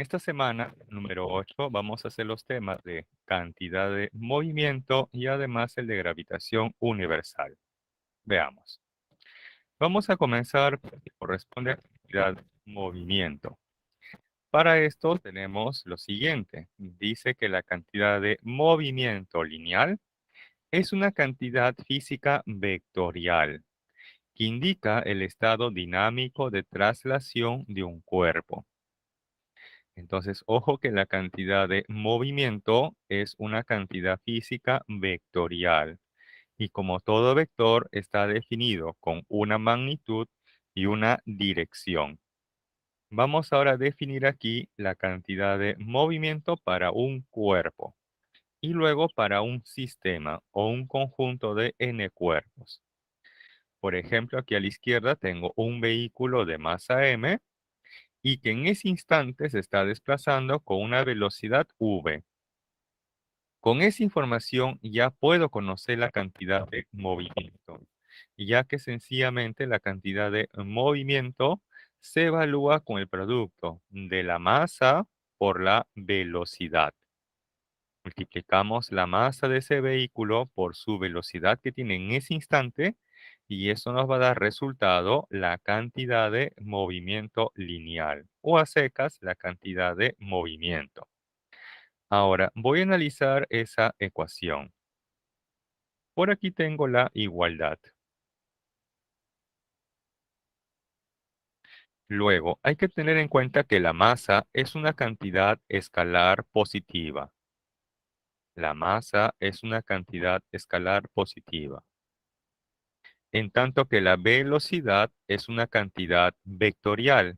esta semana, número 8, vamos a hacer los temas de cantidad de movimiento y además el de gravitación universal. Veamos. Vamos a comenzar por lo que corresponde a cantidad de movimiento. Para esto tenemos lo siguiente. Dice que la cantidad de movimiento lineal es una cantidad física vectorial que indica el estado dinámico de traslación de un cuerpo. Entonces, ojo que la cantidad de movimiento es una cantidad física vectorial y como todo vector está definido con una magnitud y una dirección. Vamos ahora a definir aquí la cantidad de movimiento para un cuerpo y luego para un sistema o un conjunto de n cuerpos. Por ejemplo, aquí a la izquierda tengo un vehículo de masa m y que en ese instante se está desplazando con una velocidad v. Con esa información ya puedo conocer la cantidad de movimiento, ya que sencillamente la cantidad de movimiento se evalúa con el producto de la masa por la velocidad. Multiplicamos la masa de ese vehículo por su velocidad que tiene en ese instante y eso nos va a dar resultado la cantidad de movimiento lineal o a secas la cantidad de movimiento. Ahora voy a analizar esa ecuación. Por aquí tengo la igualdad. Luego hay que tener en cuenta que la masa es una cantidad escalar positiva. La masa es una cantidad escalar positiva. En tanto que la velocidad es una cantidad vectorial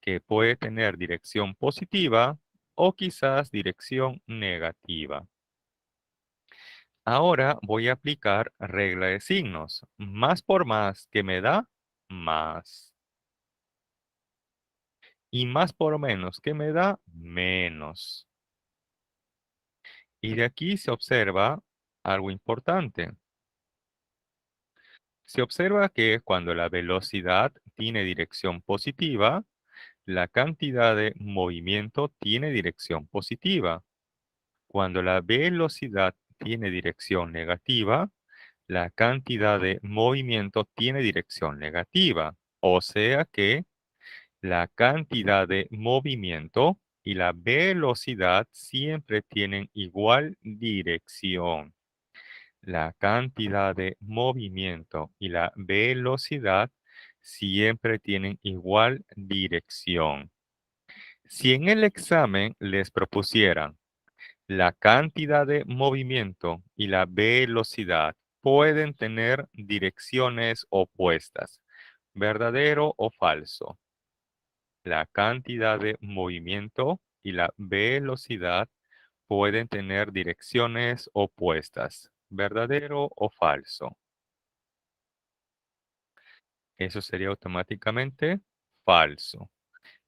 que puede tener dirección positiva o quizás dirección negativa. Ahora voy a aplicar regla de signos. Más por más que me da, más. Y más por menos que me da, menos. Y de aquí se observa algo importante. Se observa que cuando la velocidad tiene dirección positiva, la cantidad de movimiento tiene dirección positiva. Cuando la velocidad tiene dirección negativa, la cantidad de movimiento tiene dirección negativa. O sea que la cantidad de movimiento y la velocidad siempre tienen igual dirección. La cantidad de movimiento y la velocidad siempre tienen igual dirección. Si en el examen les propusieran la cantidad de movimiento y la velocidad pueden tener direcciones opuestas, ¿verdadero o falso? La cantidad de movimiento y la velocidad pueden tener direcciones opuestas, ¿verdadero o falso? Eso sería automáticamente falso,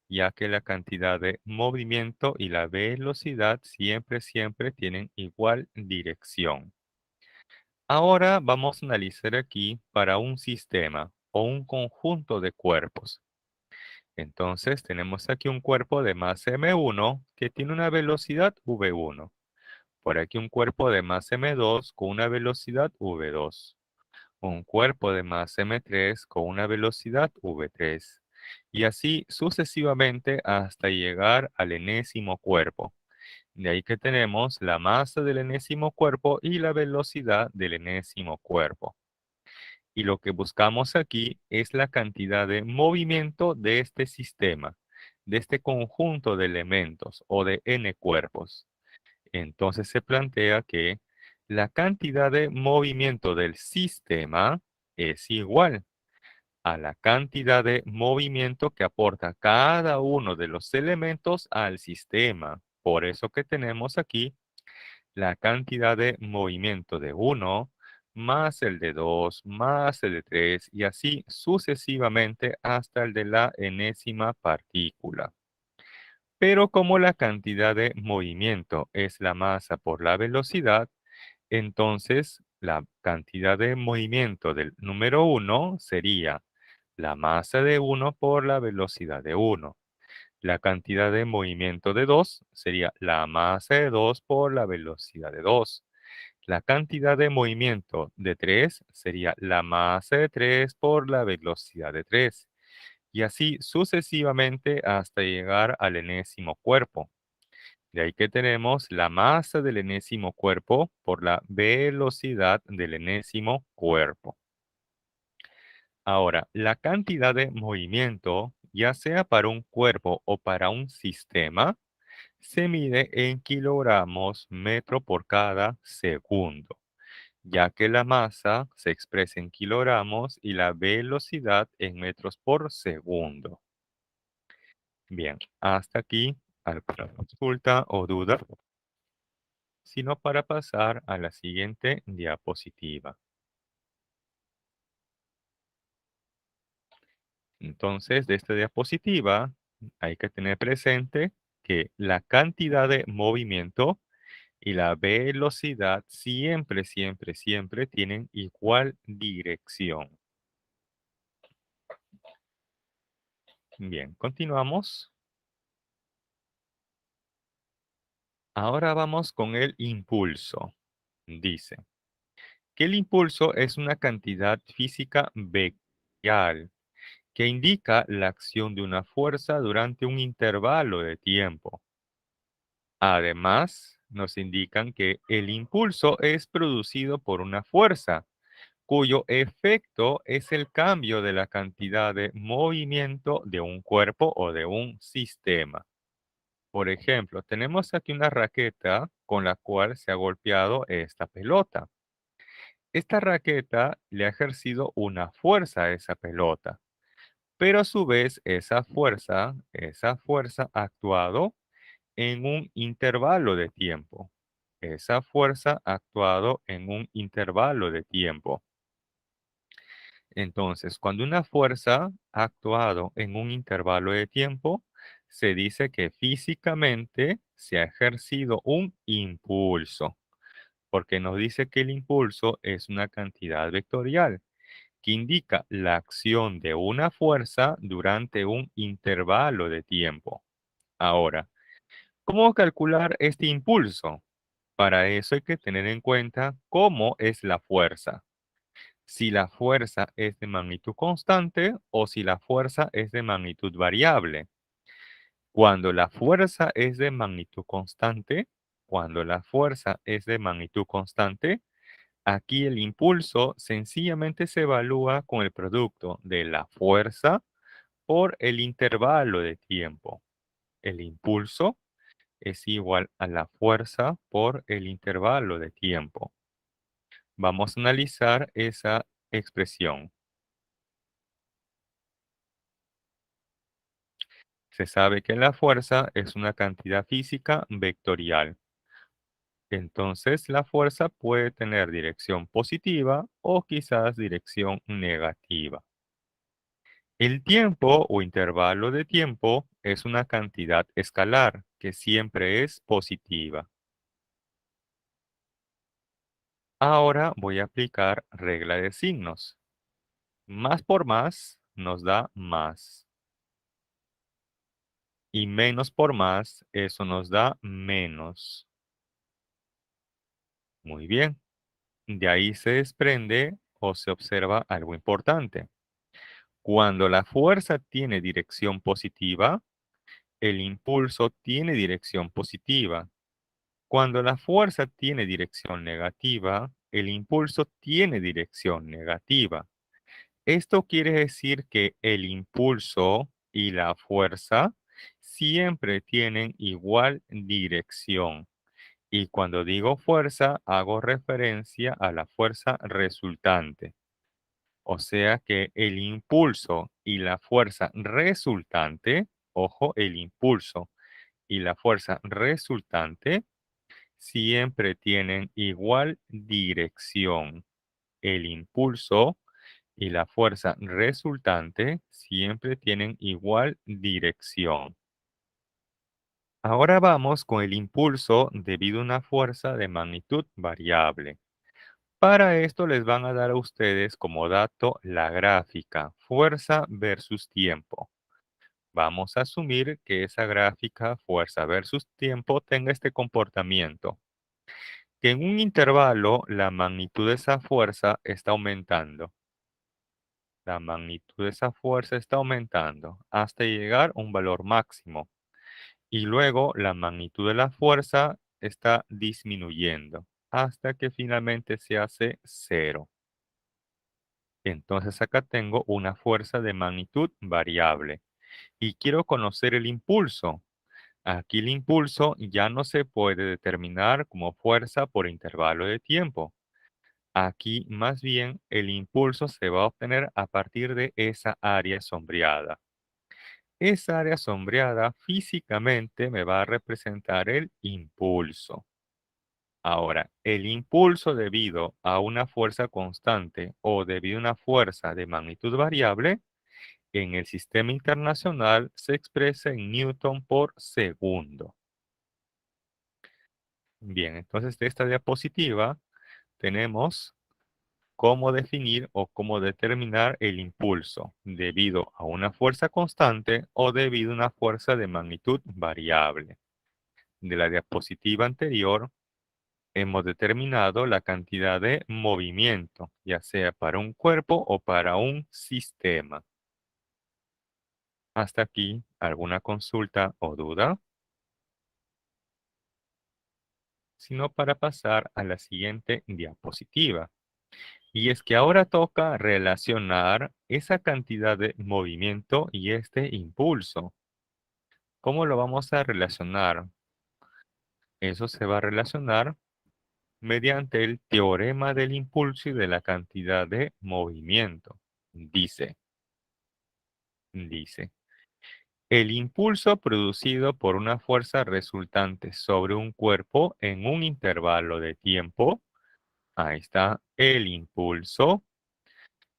ya que la cantidad de movimiento y la velocidad siempre tienen igual dirección. Ahora vamos a analizar aquí para un sistema o un conjunto de cuerpos. Entonces tenemos aquí un cuerpo de masa m1 que tiene una velocidad v1. Por aquí un cuerpo de masa m2 con una velocidad v2. Un cuerpo de masa m3 con una velocidad v3. Y así sucesivamente hasta llegar al enésimo cuerpo. De ahí que tenemos la masa del enésimo cuerpo y la velocidad del enésimo cuerpo. Y lo que buscamos aquí es la cantidad de movimiento de este sistema, de este conjunto de elementos o de n cuerpos. Entonces se plantea que la cantidad de movimiento del sistema es igual a la cantidad de movimiento que aporta cada uno de los elementos al sistema. Por eso que tenemos aquí la cantidad de movimiento de 1 más el de 2 más el de 3 y así sucesivamente hasta el de la enésima partícula. Pero como la cantidad de movimiento es la masa por la velocidad, entonces la cantidad de movimiento del número 1 sería la masa de 1 por la velocidad de 1. La cantidad de movimiento de 2 sería la masa de 2 por la velocidad de 2. La cantidad de movimiento de 3 sería la masa de 3 por la velocidad de 3. Y así sucesivamente hasta llegar al enésimo cuerpo. De ahí que tenemos la masa del enésimo cuerpo por la velocidad del enésimo cuerpo. Ahora, la cantidad de movimiento, ya sea para un cuerpo o para un sistema, se mide en kilogramos metro por cada segundo, ya que la masa se expresa en kilogramos y la velocidad en metros por segundo. Bien, hasta aquí alguna consulta o duda, sino para pasar a la siguiente diapositiva. Entonces, de esta diapositiva hay que tener presente que la cantidad de movimiento y la velocidad siempre, siempre, siempre tienen igual dirección. Bien, continuamos. Ahora vamos con el impulso. Dice que el impulso es una cantidad física vectorial que indica la acción de una fuerza durante un intervalo de tiempo. Además, nos indican que el impulso es producido por una fuerza, cuyo efecto es el cambio de la cantidad de movimiento de un cuerpo o de un sistema. Por ejemplo, tenemos aquí una raqueta con la cual se ha golpeado esta pelota. Esta raqueta le ha ejercido una fuerza a esa pelota, pero a su vez esa fuerza ha actuado en un intervalo de tiempo. Esa fuerza ha actuado en un intervalo de tiempo. Entonces, cuando una fuerza ha actuado en un intervalo de tiempo, se dice que físicamente se ha ejercido un impulso, porque nos dice que el impulso es una cantidad vectorial que indica la acción de una fuerza durante un intervalo de tiempo. Ahora, ¿cómo calcular este impulso? Para eso hay que tener en cuenta cómo es la fuerza. Si la fuerza es de magnitud constante o si la fuerza es de magnitud variable. Cuando la fuerza es de magnitud constante, cuando la fuerza es de magnitud constante, aquí el impulso sencillamente se evalúa con el producto de la fuerza por el intervalo de tiempo. El impulso es igual a la fuerza por el intervalo de tiempo. Vamos a analizar esa expresión. Se sabe que la fuerza es una cantidad física vectorial. Entonces, la fuerza puede tener dirección positiva o quizás dirección negativa. El tiempo o intervalo de tiempo es una cantidad escalar que siempre es positiva. Ahora voy a aplicar regla de signos. Más por más nos da más. Y menos por más, eso nos da menos. Muy bien. De ahí se desprende o se observa algo importante. Cuando la fuerza tiene dirección positiva, el impulso tiene dirección positiva. Cuando la fuerza tiene dirección negativa, el impulso tiene dirección negativa. Esto quiere decir que el impulso y la fuerza siempre tienen igual dirección. Y cuando digo fuerza, hago referencia a la fuerza resultante. O sea que el impulso y la fuerza resultante, ojo, el impulso y la fuerza resultante siempre tienen igual dirección. El impulso y la fuerza resultante siempre tienen igual dirección. Ahora vamos con el impulso debido a una fuerza de magnitud variable. Para esto les van a dar a ustedes como dato la gráfica, fuerza versus tiempo. Vamos a asumir que esa gráfica fuerza versus tiempo tenga este comportamiento, que en un intervalo la magnitud de esa fuerza está aumentando. La magnitud de esa fuerza está aumentando hasta llegar a un valor máximo. Y luego la magnitud de la fuerza está disminuyendo hasta que finalmente se hace cero. Entonces acá tengo una fuerza de magnitud variable y quiero conocer el impulso. Aquí el impulso ya no se puede determinar como fuerza por intervalo de tiempo. Aquí más bien el impulso se va a obtener a partir de esa área sombreada. Esa área sombreada físicamente me va a representar el impulso. Ahora, el impulso debido a una fuerza constante o debido a una fuerza de magnitud variable en el sistema internacional se expresa en Newton por segundo. Bien, entonces de esta diapositiva tenemos cómo definir o cómo determinar el impulso debido a una fuerza constante o debido a una fuerza de magnitud variable. De la diapositiva anterior hemos determinado la cantidad de movimiento, ya sea para un cuerpo o para un sistema. Hasta aquí, ¿alguna consulta o duda? Sino para pasar a la siguiente diapositiva. Y es que ahora toca relacionar esa cantidad de movimiento y este impulso. ¿Cómo lo vamos a relacionar? Eso se va a relacionar mediante el teorema del impulso y de la cantidad de movimiento. Dice, dice, el impulso producido por una fuerza resultante sobre un cuerpo en un intervalo de tiempo, ahí está, el impulso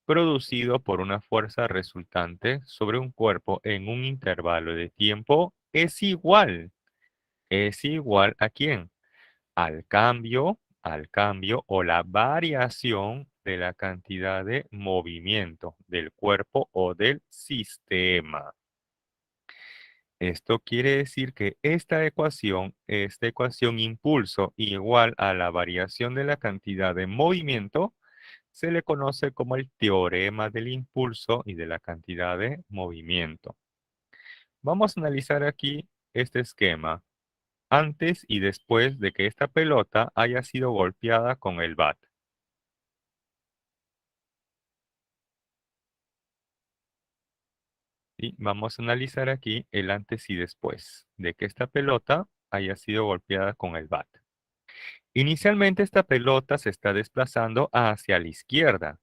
producido por una fuerza resultante sobre un cuerpo en un intervalo de tiempo es igual ¿a quién? Al cambio o la variación de la cantidad de movimiento del cuerpo o del sistema. Esto quiere decir que esta ecuación impulso igual a la variación de la cantidad de movimiento, se le conoce como el teorema del impulso y de la cantidad de movimiento. Vamos a analizar aquí este esquema antes y después de que esta pelota haya sido golpeada con el bat. Y vamos a analizar aquí el antes y después de que esta pelota haya sido golpeada con el bat. Inicialmente esta pelota se está desplazando hacia la izquierda.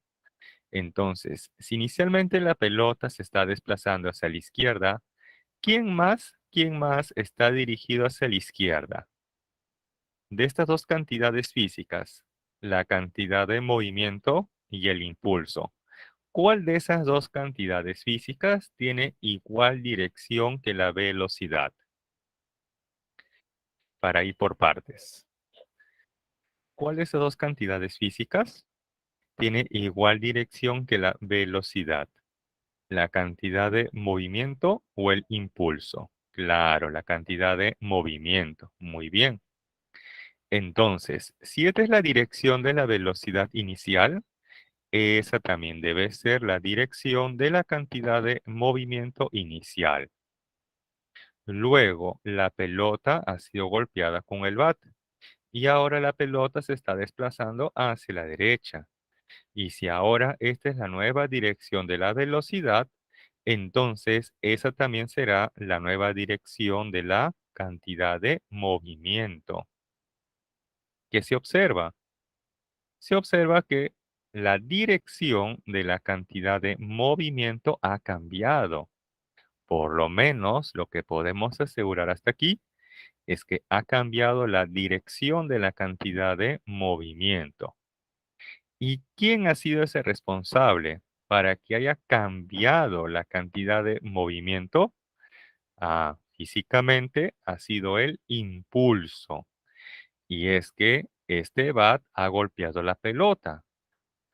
Entonces, si inicialmente la pelota se está desplazando hacia la izquierda, quién más está dirigido hacia la izquierda? De estas dos cantidades físicas, la cantidad de movimiento y el impulso. ¿Cuál de esas dos cantidades físicas tiene igual dirección que la velocidad? Para ir por partes. ¿Cuál de esas dos cantidades físicas tiene igual dirección que la velocidad? ¿La cantidad de movimiento o el impulso? Claro, la cantidad de movimiento. Muy bien. Entonces, si esta es la dirección de la velocidad inicial, esa también debe ser la dirección de la cantidad de movimiento inicial. Luego, la pelota ha sido golpeada con el bat y ahora la pelota se está desplazando hacia la derecha. Y si ahora esta es la nueva dirección de la velocidad, entonces esa también será la nueva dirección de la cantidad de movimiento. ¿Qué se observa? Se observa que la dirección de la cantidad de movimiento ha cambiado. Por lo menos lo que podemos asegurar hasta aquí es que ha cambiado la dirección de la cantidad de movimiento. ¿Y quién ha sido ese responsable para que haya cambiado la cantidad de movimiento? Ah, físicamente ha sido el impulso. Y es que este bat ha golpeado la pelota.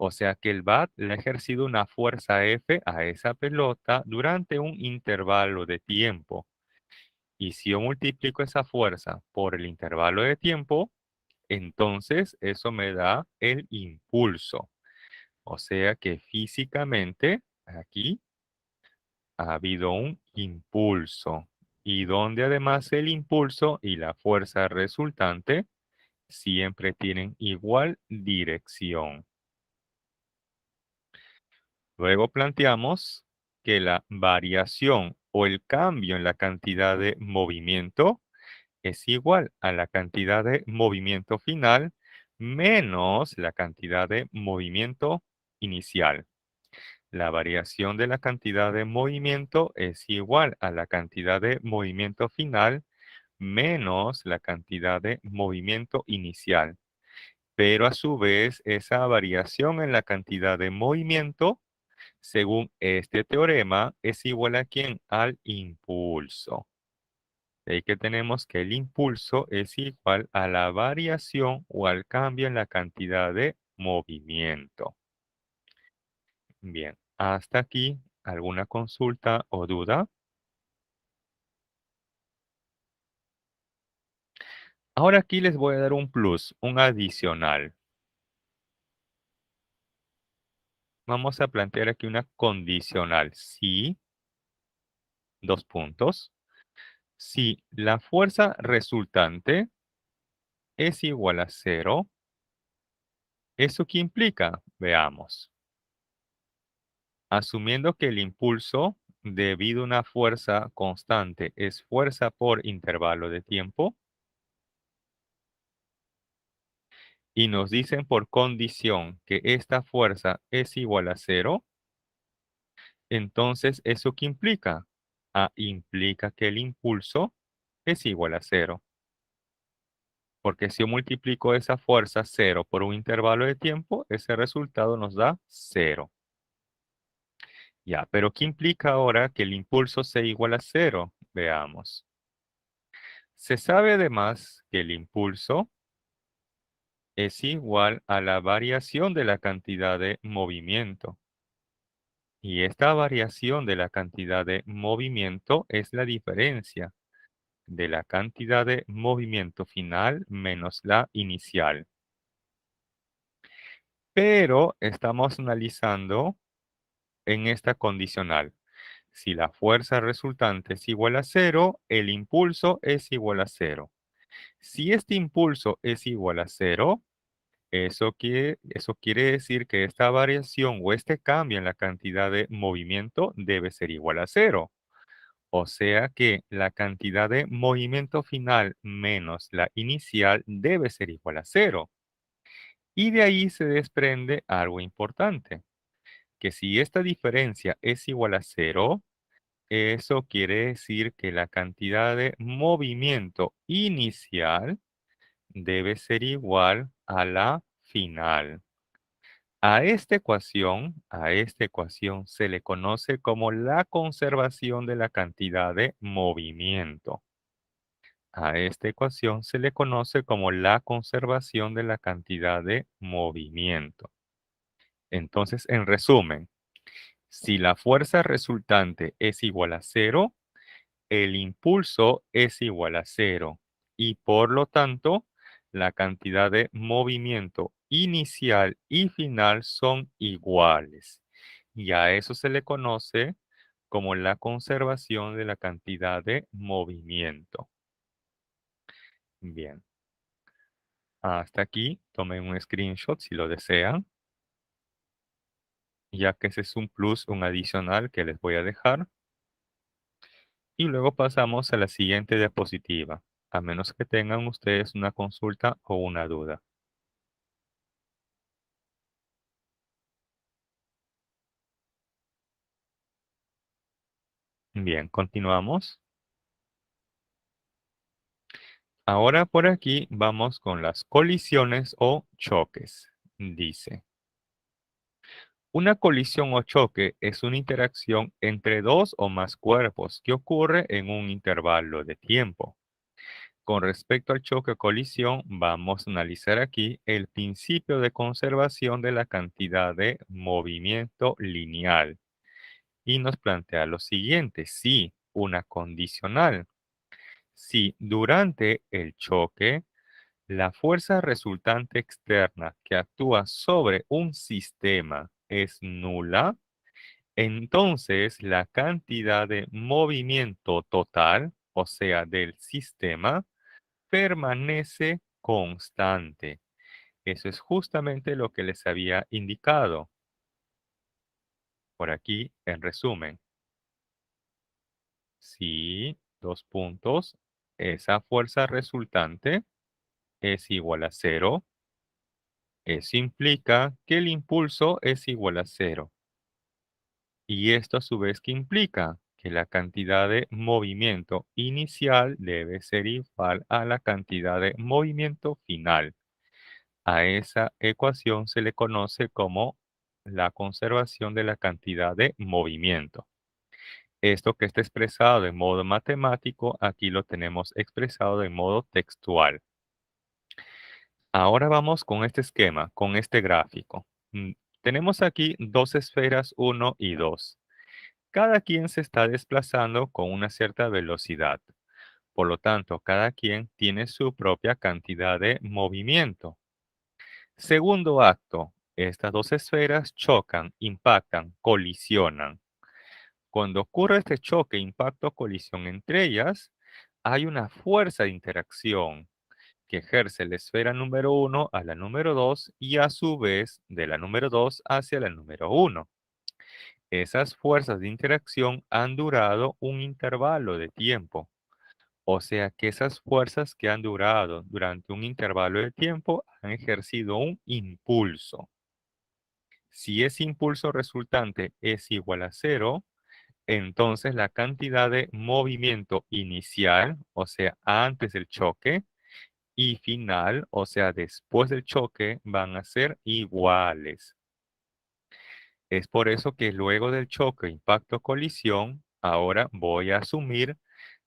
O sea que el bat le ha ejercido una fuerza F a esa pelota durante un intervalo de tiempo. Y si yo multiplico esa fuerza por el intervalo de tiempo, entonces eso me da el impulso. O sea que físicamente aquí ha habido un impulso. Y donde además el impulso y la fuerza resultante siempre tienen igual dirección. Luego planteamos que la variación o el cambio en la cantidad de movimiento es igual a la cantidad de movimiento final menos la cantidad de movimiento inicial. La variación de la cantidad de movimiento es igual a la cantidad de movimiento final menos la cantidad de movimiento inicial. Pero a su vez, esa variación en la cantidad de movimiento, según este teorema, es igual a ¿quién? Al impulso. De ahí que tenemos que el impulso es igual a la variación o al cambio en la cantidad de movimiento. Bien, hasta aquí, ¿alguna consulta o duda? Ahora aquí les voy a dar un plus, un adicional. Vamos a plantear aquí una condicional. Si, dos puntos. Si la fuerza resultante es igual a cero, ¿eso qué implica? Veamos. Asumiendo que el impulso debido a una fuerza constante es fuerza por intervalo de tiempo, y nos dicen por condición que esta fuerza es igual a cero, entonces ¿eso qué implica? Implica que el impulso es igual a cero. Porque si yo multiplico esa fuerza cero por un intervalo de tiempo, ese resultado nos da cero. Ya, pero ¿qué implica ahora que el impulso sea igual a cero? Veamos. Se sabe además que el impulso es igual a la variación de la cantidad de movimiento. Y esta variación de la cantidad de movimiento es la diferencia de la cantidad de movimiento final menos la inicial. Pero estamos analizando en esta condicional. Si la fuerza resultante es igual a cero, el impulso es igual a cero. Si este impulso es igual a cero, eso quiere decir que esta variación o este cambio en la cantidad de movimiento debe ser igual a cero. O sea que la cantidad de movimiento final menos la inicial debe ser igual a cero. Y de ahí se desprende algo importante, que si esta diferencia es igual a cero, eso quiere decir que la cantidad de movimiento inicial debe ser igual a la final. A esta ecuación se le conoce como la conservación de la cantidad de movimiento. A esta ecuación se le conoce como la conservación de la cantidad de movimiento. Entonces, en resumen, si la fuerza resultante es igual a cero, el impulso es igual a cero y por lo tanto, la cantidad de movimiento inicial y final son iguales. Y a eso se le conoce como la conservación de la cantidad de movimiento. Bien, hasta aquí tomen un screenshot si lo desean, ya que ese es un plus, un adicional que les voy a dejar. Y luego pasamos a la siguiente diapositiva, a menos que tengan ustedes una consulta o una duda. Bien, continuamos. Ahora por aquí vamos con las colisiones o choques. Dice, una colisión o choque es una interacción entre dos o más cuerpos que ocurre en un intervalo de tiempo. Con respecto al choque o colisión, vamos a analizar aquí el principio de conservación de la cantidad de movimiento lineal. Y nos plantea lo siguiente, si una condicional, si durante el choque la fuerza resultante externa que actúa sobre un sistema es nula, entonces la cantidad de movimiento total, o sea, del sistema, permanece constante. Eso es justamente lo que les había indicado por aquí en resumen. Si, dos puntos, esa fuerza resultante es igual a cero, eso implica que el impulso es igual a cero. Y esto a su vez, ¿qué implica? Que la cantidad de movimiento inicial debe ser igual a la cantidad de movimiento final. A esa ecuación se le conoce como la conservación de la cantidad de movimiento. Esto que está expresado de modo matemático, aquí lo tenemos expresado de modo textual. Ahora vamos con este esquema, con este gráfico. Tenemos aquí dos esferas 1 y 2. Cada quien se está desplazando con una cierta velocidad. Por lo tanto, cada quien tiene su propia cantidad de movimiento. Segundo acto, estas dos esferas chocan, impactan, colisionan. Cuando ocurre este choque, impacto, colisión entre ellas, hay una fuerza de interacción que ejerce la esfera número 1 a la número 2 y a su vez de la número 2 hacia la número 1. Esas fuerzas de interacción han durado un intervalo de tiempo. O sea que esas fuerzas que han durado durante un intervalo de tiempo han ejercido un impulso. Si ese impulso resultante es igual a cero, entonces la cantidad de movimiento inicial, o sea, antes del choque, y final, o sea, después del choque, van a ser iguales. Es por eso que luego del choque, impacto, colisión, ahora voy a asumir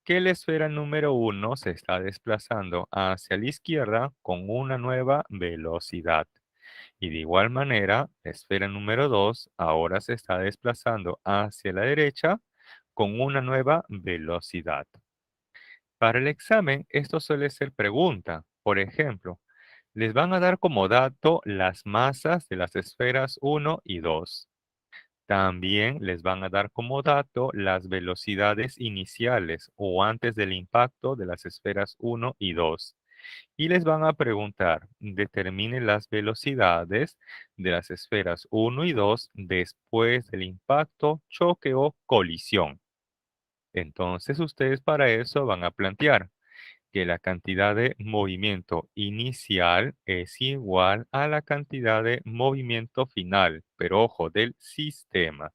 que la esfera número 1 se está desplazando hacia la izquierda con una nueva velocidad. Y de igual manera, la esfera número 2 ahora se está desplazando hacia la derecha con una nueva velocidad. Para el examen, esto suele ser pregunta. Por ejemplo, les van a dar como dato las masas de las esferas 1 y 2. También les van a dar como dato las velocidades iniciales o antes del impacto de las esferas 1 y 2. Y les van a preguntar, determine las velocidades de las esferas 1 y 2 después del impacto, choque o colisión. Entonces ustedes para eso van a plantear que la cantidad de movimiento inicial es igual a la cantidad de movimiento final, pero ojo, del sistema.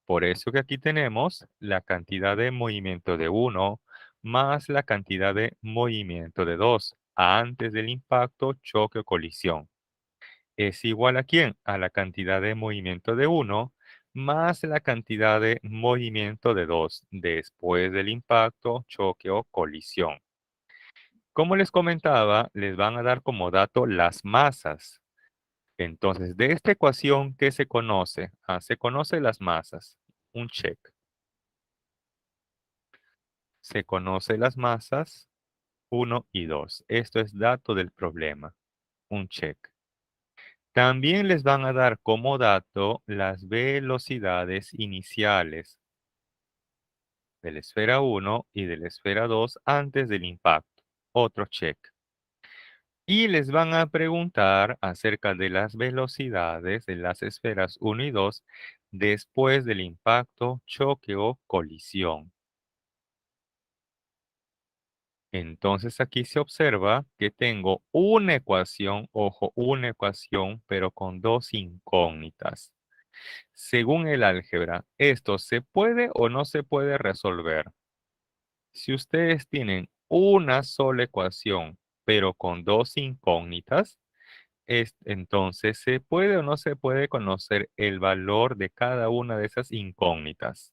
Por eso que aquí tenemos la cantidad de movimiento de 1 más la cantidad de movimiento de 2 antes del impacto, choque o colisión. ¿Es igual a quién? A la cantidad de movimiento de 1 más la cantidad de movimiento de 2 después del impacto, choque o colisión. Como les comentaba, les van a dar como dato las masas. Entonces, de esta ecuación, ¿qué se conoce? Se conoce las masas. Un check. Se conoce las masas 1 y 2. Esto es dato del problema. Un check. También les van a dar como dato las velocidades iniciales de la esfera 1 y de la esfera 2 antes del impacto. Otro check. Y les van a preguntar acerca de las velocidades de las esferas 1 y 2 después del impacto, choque o colisión. Entonces aquí se observa que tengo una ecuación, ojo, una ecuación, pero con dos incógnitas. Según el álgebra, ¿esto se puede o no se puede resolver? Si ustedes tienen una sola ecuación, pero con dos incógnitas, entonces, ¿se puede o no se puede conocer el valor de cada una de esas incógnitas?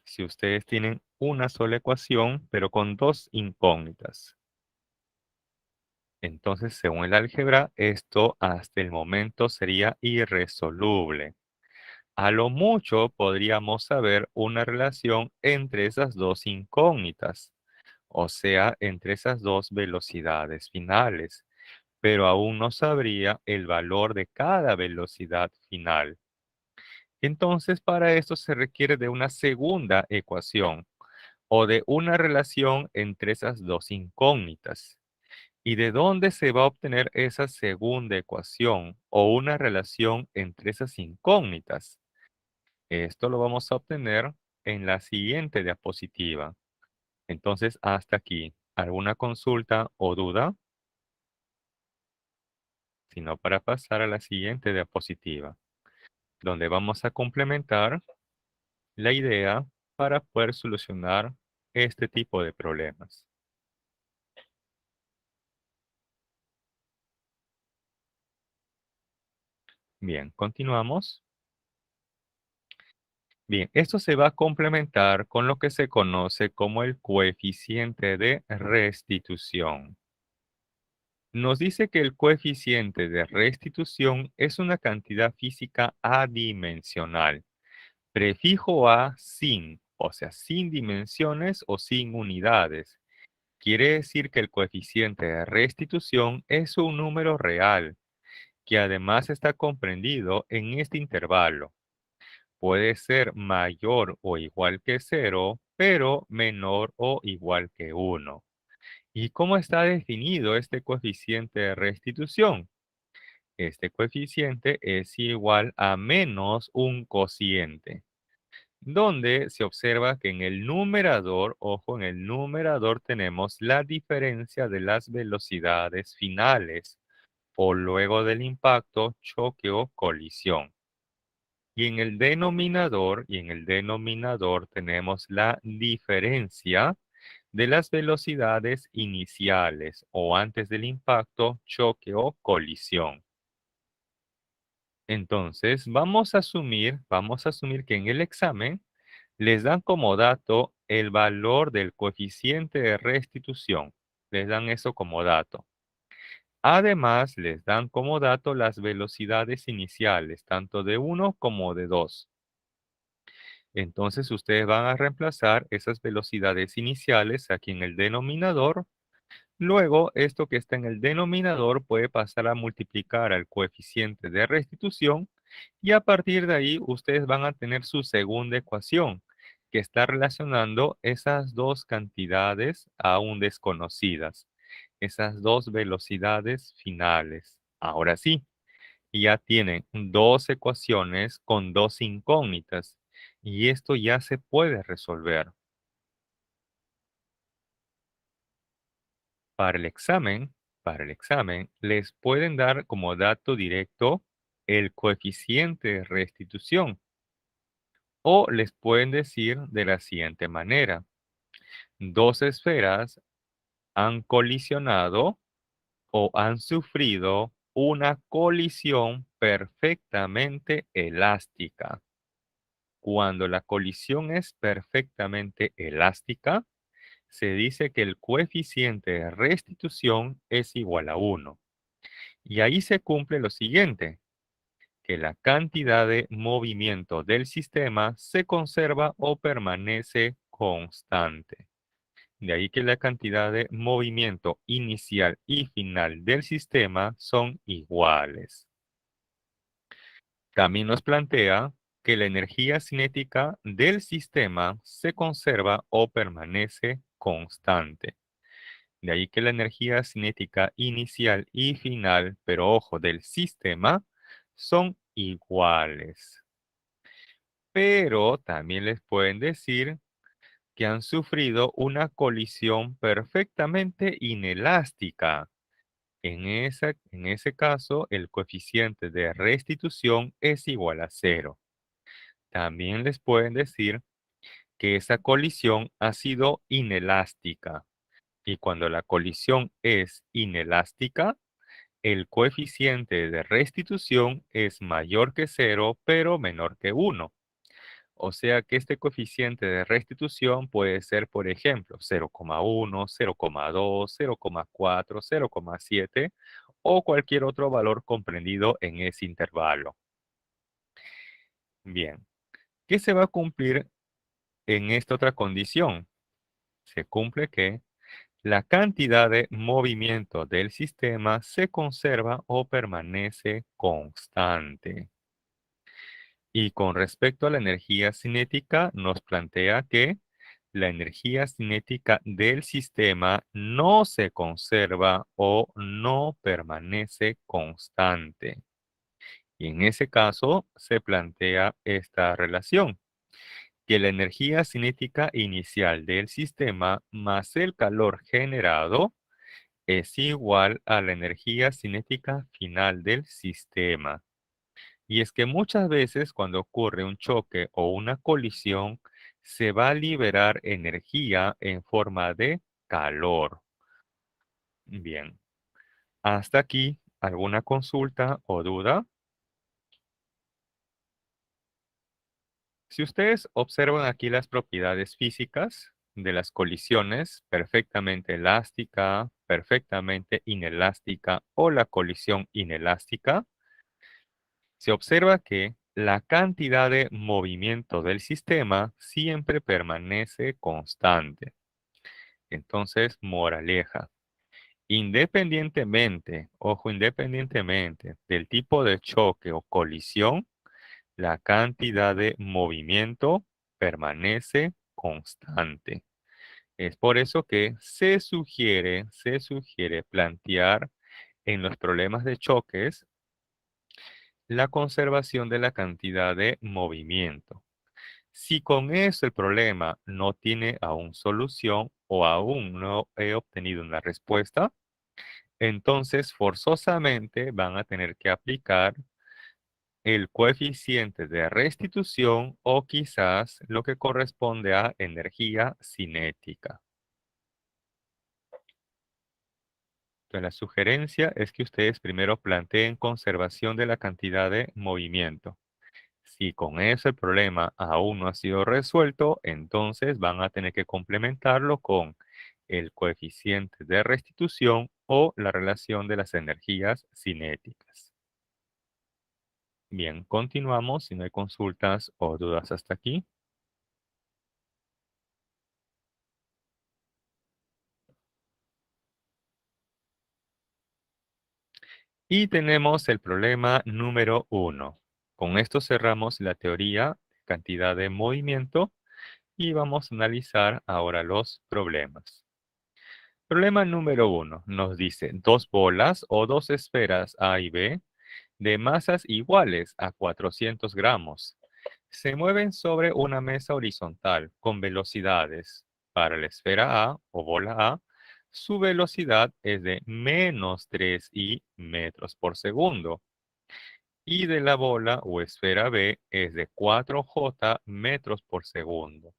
Si ustedes tienen una sola ecuación, pero con dos incógnitas. Entonces, según el álgebra, esto hasta el momento sería irresoluble. A lo mucho podríamos saber una relación entre esas dos incógnitas, o sea, entre esas dos velocidades finales, pero aún no sabría el valor de cada velocidad final. Entonces, para esto se requiere de una segunda ecuación o de una relación entre esas dos incógnitas. ¿Y de dónde se va a obtener esa segunda ecuación o una relación entre esas incógnitas? Esto lo vamos a obtener en la siguiente diapositiva. Entonces, hasta aquí. ¿Alguna consulta o duda? Sino para pasar a la siguiente diapositiva, donde vamos a complementar la idea para poder solucionar este tipo de problemas. Bien, continuamos. Bien, esto se va a complementar con lo que se conoce como el coeficiente de restitución. Nos dice que el coeficiente de restitución es una cantidad física adimensional, prefijo a sin, o sea, sin dimensiones o sin unidades. Quiere decir que el coeficiente de restitución es un número real, que además está comprendido en este intervalo. Puede ser mayor o igual que cero, pero menor o igual que uno. ¿Y cómo está definido este coeficiente de restitución? Este coeficiente es igual a menos un cociente, donde se observa que en el numerador, ojo, en el numerador tenemos la diferencia de las velocidades finales o luego del impacto, choque o colisión. Y en el denominador tenemos la diferencia de las velocidades iniciales o antes del impacto, choque o colisión. Entonces, vamos a asumir que en el examen les dan como dato el valor del coeficiente de restitución. Les dan eso como dato. Además, les dan como dato las velocidades iniciales, tanto de uno como de 2. Entonces, ustedes van a reemplazar esas velocidades iniciales aquí en el denominador. Luego, esto que está en el denominador puede pasar a multiplicar al coeficiente de restitución y a partir de ahí ustedes van a tener su segunda ecuación, que está relacionando esas dos cantidades aún desconocidas, esas dos velocidades finales. Ahora sí, ya tienen dos ecuaciones con dos incógnitas y esto ya se puede resolver. Para el examen, para el examen, les pueden dar como dato directo el coeficiente de restitución o les pueden decir de la siguiente manera. Dos esferas han colisionado o han sufrido una colisión perfectamente elástica. Cuando la colisión es perfectamente elástica, se dice que el coeficiente de restitución es igual a 1. Y ahí se cumple lo siguiente, que la cantidad de movimiento del sistema se conserva o permanece constante. De ahí que la cantidad de movimiento inicial y final del sistema son iguales. También nos plantea que la energía cinética del sistema se conserva o permanece constante. De ahí que la energía cinética inicial y final, pero ojo, del sistema, son iguales. Pero también les pueden decir que han sufrido una colisión perfectamente inelástica. En ese caso, el coeficiente de restitución es igual a cero. También les pueden decir que esa colisión ha sido inelástica. Y cuando la colisión es inelástica, el coeficiente de restitución es mayor que cero, pero menor que 1. O sea que este coeficiente de restitución puede ser, por ejemplo, 0,1, 0,2, 0,4, 0,7 o cualquier otro valor comprendido en ese intervalo. Bien, ¿qué se va a cumplir en esta otra condición? Se cumple que la cantidad de movimiento del sistema se conserva o permanece constante. Y con respecto a la energía cinética, nos plantea que la energía cinética del sistema no se conserva o no permanece constante. Y en ese caso se plantea esta relación, que la energía cinética inicial del sistema más el calor generado es igual a la energía cinética final del sistema. Y es que muchas veces cuando ocurre un choque o una colisión, se va a liberar energía en forma de calor. Bien, hasta aquí, ¿alguna consulta o duda? Si ustedes observan aquí las propiedades físicas de las colisiones, perfectamente elástica, perfectamente inelástica o la colisión inelástica, se observa que la cantidad de movimiento del sistema siempre permanece constante. Entonces, moraleja, independientemente, ojo, independientemente del tipo de choque o colisión, la cantidad de movimiento permanece constante. Es por eso que se sugiere plantear en los problemas de choques la conservación de la cantidad de movimiento. Si con eso el problema no tiene aún solución o aún no he obtenido una respuesta, entonces forzosamente van a tener que aplicar el coeficiente de restitución o quizás lo que corresponde a energía cinética. Entonces, la sugerencia es que ustedes primero planteen conservación de la cantidad de movimiento. Si con eso el problema aún no ha sido resuelto, entonces van a tener que complementarlo con el coeficiente de restitución o la relación de las energías cinéticas. Bien, continuamos si no hay consultas o dudas hasta aquí. Y tenemos el problema número 1. Con esto cerramos la teoría de cantidad de movimiento y vamos a analizar ahora los problemas. Problema número 1 nos dice dos bolas o dos esferas A y B de masas iguales a 400 gramos se mueven sobre una mesa horizontal con velocidades. Para la esfera A o bola A, su velocidad es de menos 3i metros por segundo y de la bola o esfera B es de 4j metros por segundo.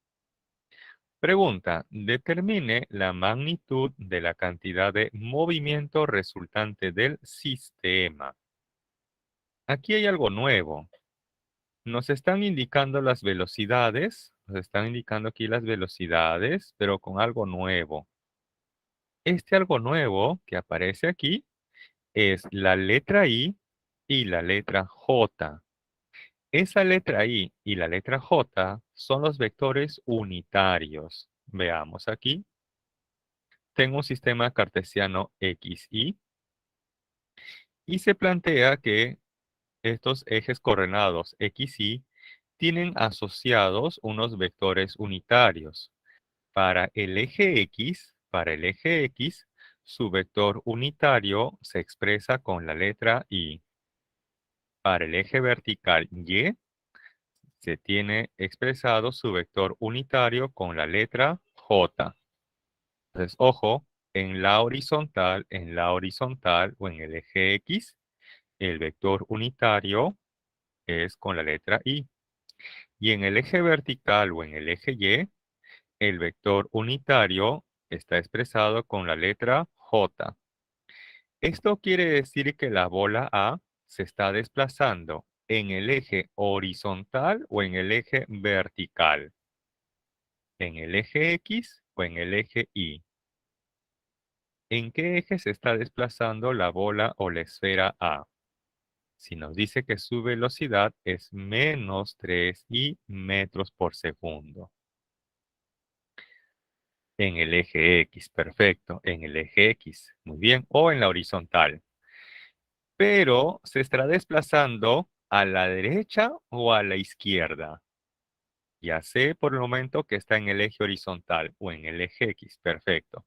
Pregunta, determine la magnitud de la cantidad de movimiento resultante del sistema. Aquí hay algo nuevo. Nos están indicando las velocidades, nos están indicando aquí las velocidades, pero con algo nuevo. Este algo nuevo que aparece aquí es la letra I y la letra J. Esa letra I y la letra J son los vectores unitarios. Veamos aquí. Tengo un sistema cartesiano XY y se plantea que estos ejes coordenados X, Y tienen asociados unos vectores unitarios. Para el eje X, su vector unitario se expresa con la letra Y. Para el eje vertical Y, se tiene expresado su vector unitario con la letra J. Entonces, ojo, en la horizontal o en el eje X, el vector unitario es con la letra Y. Y en el eje vertical o en el eje Y, el vector unitario está expresado con la letra J. Esto quiere decir que la bola A se está desplazando ¿En el eje horizontal o en el eje vertical? ¿En el eje X o en el eje Y? ¿En qué eje se está desplazando la bola o la esfera A? Si nos dice que su velocidad es menos 3i metros por segundo. En el eje X, perfecto. En el eje X, muy bien. O en la horizontal. Pero, ¿se estará desplazando a la derecha o a la izquierda? Ya sé por el momento que está en el eje horizontal o en el eje X, perfecto.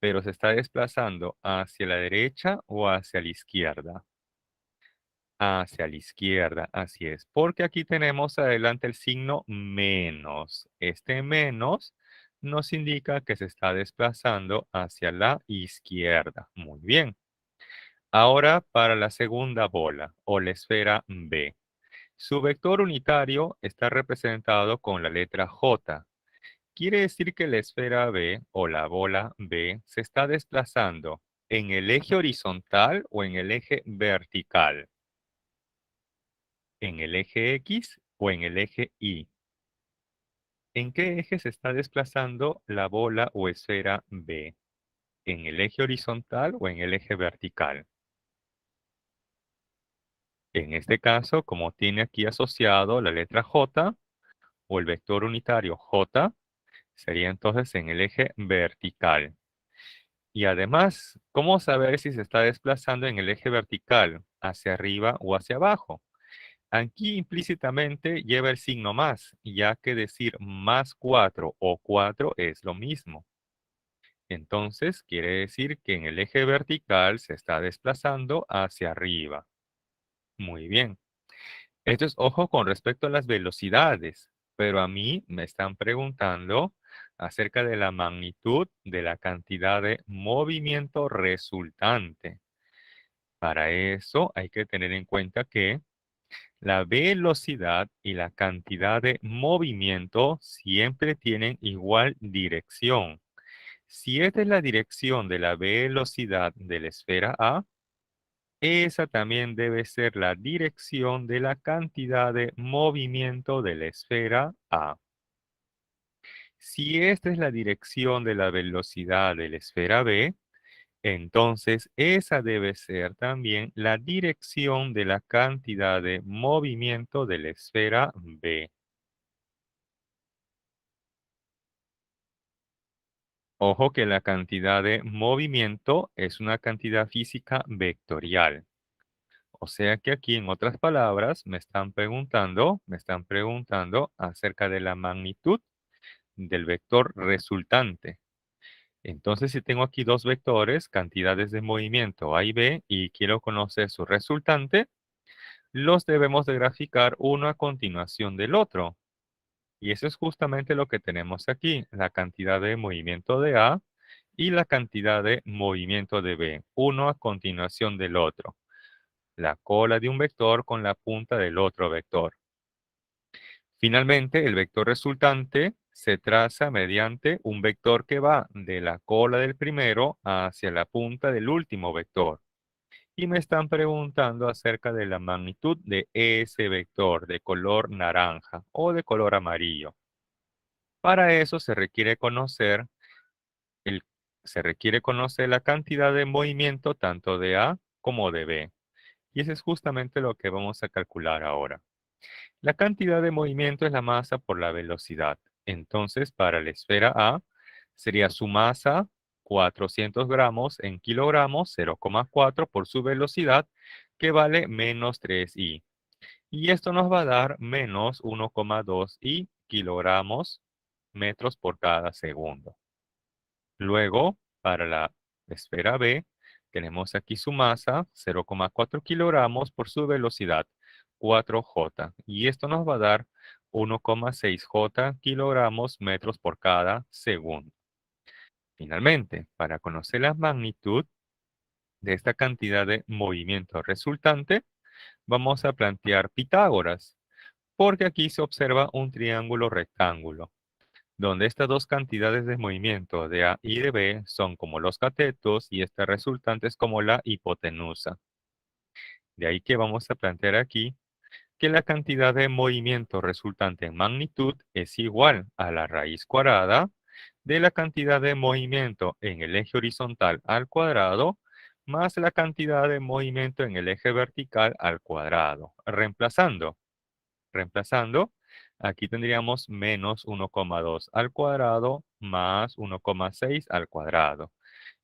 Pero ¿se está desplazando hacia la derecha o hacia la izquierda? Hacia la izquierda, así es. Porque aquí tenemos adelante el signo menos. Este menos nos indica que se está desplazando hacia la izquierda. Muy bien. Ahora para la segunda bola o la esfera B. Su vector unitario está representado con la letra J. Quiere decir que la esfera B o la bola B se está desplazando en el eje horizontal o en el eje vertical. ¿En el eje X o en el eje Y? ¿En qué eje se está desplazando la bola o esfera B? ¿En el eje horizontal o en el eje vertical? En este caso, como tiene aquí asociado la letra J o el vector unitario J, sería entonces en el eje vertical. Y además, ¿cómo saber si se está desplazando en el eje vertical, hacia arriba o hacia abajo? Aquí implícitamente lleva el signo más, ya que decir más 4 o 4 es lo mismo. Entonces, quiere decir que en el eje vertical se está desplazando hacia arriba. Muy bien. Esto es ojo con respecto a las velocidades, pero a mí me están preguntando acerca de la magnitud de la cantidad de movimiento resultante. Para eso hay que tener en cuenta que la velocidad y la cantidad de movimiento siempre tienen igual dirección. Si esta es la dirección de la velocidad de la esfera A, esa también debe ser la dirección de la cantidad de movimiento de la esfera A. Si esta es la dirección de la velocidad de la esfera B, entonces esa debe ser también la dirección de la cantidad de movimiento de la esfera B. Ojo que la cantidad de movimiento es una cantidad física vectorial. O sea que aquí, en otras palabras, me están preguntando acerca de la magnitud del vector resultante. Entonces, si tengo aquí dos vectores, cantidades de movimiento A y B, y quiero conocer su resultante, los debemos de graficar uno a continuación del otro. Y eso es justamente lo que tenemos aquí, la cantidad de movimiento de A y la cantidad de movimiento de B, uno a continuación del otro. La cola de un vector con la punta del otro vector. Finalmente, el vector resultante se traza mediante un vector que va de la cola del primero hacia la punta del último vector. Y me están preguntando acerca de la magnitud de ese vector de color naranja o de color amarillo. Para eso el, se requiere conocer la cantidad de movimiento tanto de A como de B. Y eso es justamente lo que vamos a calcular ahora. La cantidad de movimiento es la masa por la velocidad. Entonces, para la esfera A, sería su masa 400 gramos en kilogramos, 0,4 por su velocidad, que vale menos 3i. Y esto nos va a dar menos 1,2i kilogramos metros por cada segundo. Luego, para la esfera B, tenemos aquí su masa, 0,4 kilogramos por su velocidad, 4j. Y esto nos va a dar 1,6j kilogramos metros por cada segundo. Finalmente, para conocer la magnitud de esta cantidad de movimiento resultante, vamos a plantear Pitágoras, porque aquí se observa un triángulo rectángulo donde estas dos cantidades de movimiento de A y de B son como los catetos y esta resultante es como la hipotenusa. De ahí que vamos a plantear aquí que la cantidad de movimiento resultante en magnitud es igual a la raíz cuadrada de la cantidad de movimiento en el eje horizontal al cuadrado más la cantidad de movimiento en el eje vertical al cuadrado. Reemplazando, aquí tendríamos menos 1,2 al cuadrado más 1,6 al cuadrado.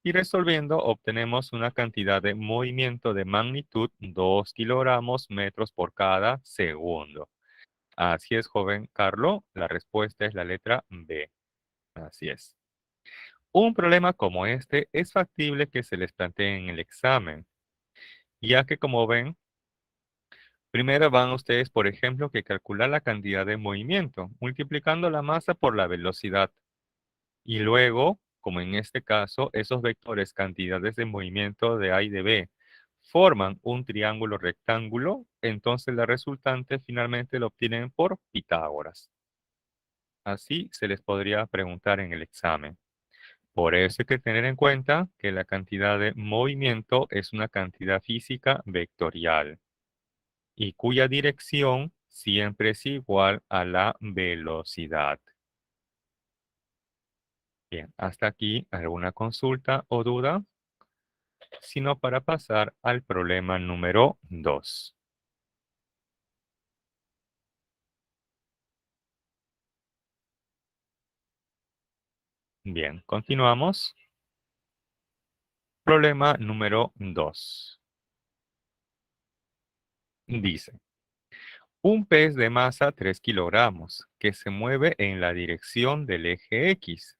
Y resolviendo obtenemos una cantidad de movimiento de magnitud 2 kilogramos metros por cada segundo. Así es, joven Carlos. La respuesta es la letra B. Así es. Un problema como este es factible que se les plantee en el examen, ya que como ven, primero van ustedes, por ejemplo, que calcular la cantidad de movimiento, multiplicando la masa por la velocidad. Y luego, como en este caso, esos vectores cantidades de movimiento de A y de B forman un triángulo rectángulo, entonces la resultante finalmente lo obtienen por Pitágoras. Así se les podría preguntar en el examen. Por eso hay que tener en cuenta que la cantidad de movimiento es una cantidad física vectorial y cuya dirección siempre es igual a la velocidad. Bien, hasta aquí, ¿alguna consulta o duda? Sino para pasar al problema número 2. Bien, continuamos. Problema número 2. Dice, un pez de masa 3 kilogramos que se mueve en la dirección del eje X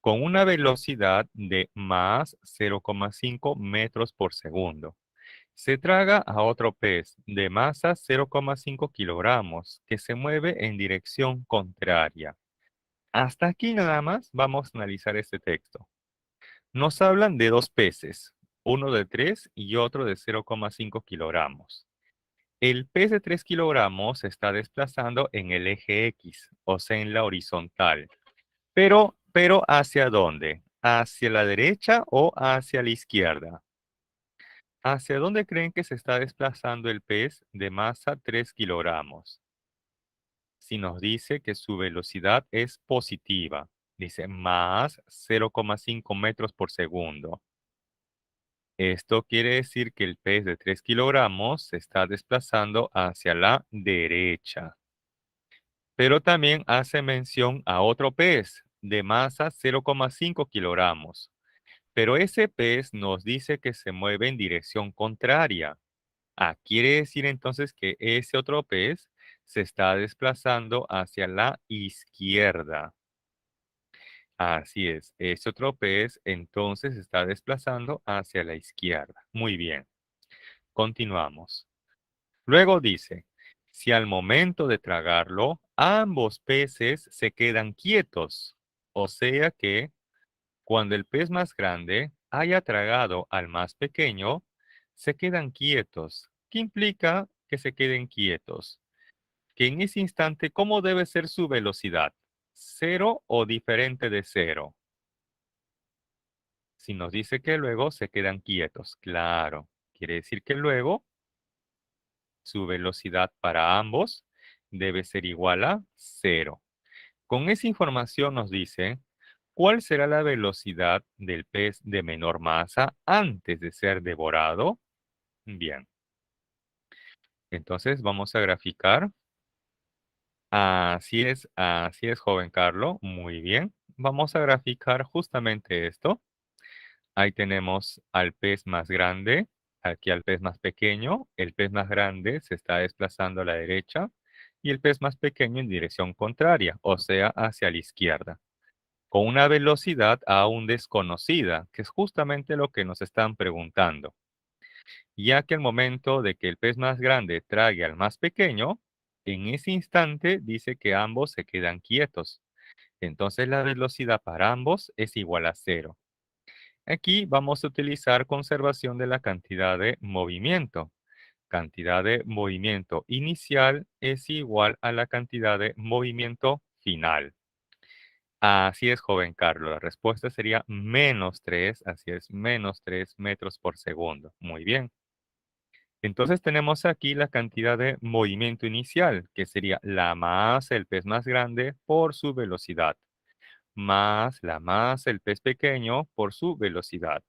con una velocidad de más 0,5 metros por segundo. Se traga a otro pez de masa 0,5 kilogramos que se mueve en dirección contraria. Hasta aquí nada más vamos a analizar este texto. Nos hablan de dos peces, uno de 3 y otro de 0,5 kilogramos. El pez de 3 kilogramos se está desplazando en el eje X, o sea, en la horizontal. Pero ¿hacia dónde? ¿Hacia la derecha o hacia la izquierda? ¿Hacia dónde creen que se está desplazando el pez de masa 3 kilogramos? Si nos dice que su velocidad es positiva, dice más 0,5 metros por segundo. Esto quiere decir que el pez de 3 kilogramos se está desplazando hacia la derecha. Pero también hace mención a otro pez de masa 0,5 kilogramos. Pero ese pez nos dice que se mueve en dirección contraria. Quiere decir entonces que ese otro pez se está desplazando hacia la izquierda. Así es, ese otro pez entonces se está desplazando hacia la izquierda. Muy bien, continuamos. Luego dice, si al momento de tragarlo, ambos peces se quedan quietos, o sea que cuando el pez más grande haya tragado al más pequeño, se quedan quietos. ¿Qué implica que se queden quietos? Que en ese instante, ¿cómo debe ser su velocidad? ¿Cero o diferente de cero? Si nos dice que luego se quedan quietos, claro, quiere decir que luego su velocidad para ambos debe ser igual a cero. Con esa información nos dice cuál será la velocidad del pez de menor masa antes de ser devorado. Bien, entonces vamos a graficar. Así es, joven Carlos. Muy bien. Vamos a graficar justamente esto. Ahí tenemos al pez más grande, aquí al pez más pequeño. El pez más grande se está desplazando a la derecha y el pez más pequeño en dirección contraria, o sea, hacia la izquierda, con una velocidad aún desconocida, que es justamente lo que nos están preguntando, ya que al momento de que el pez más grande trague al más pequeño, en ese instante dice que ambos se quedan quietos. Entonces la velocidad para ambos es igual a cero. Aquí vamos a utilizar conservación de la cantidad de movimiento. Cantidad de movimiento inicial es igual a la cantidad de movimiento final. Así es, joven Carlos. La respuesta sería menos 3, así es, menos 3 metros por segundo. Muy bien. Entonces tenemos aquí la cantidad de movimiento inicial, que sería la masa del pez más grande por su velocidad, más la masa del pez pequeño por su velocidad.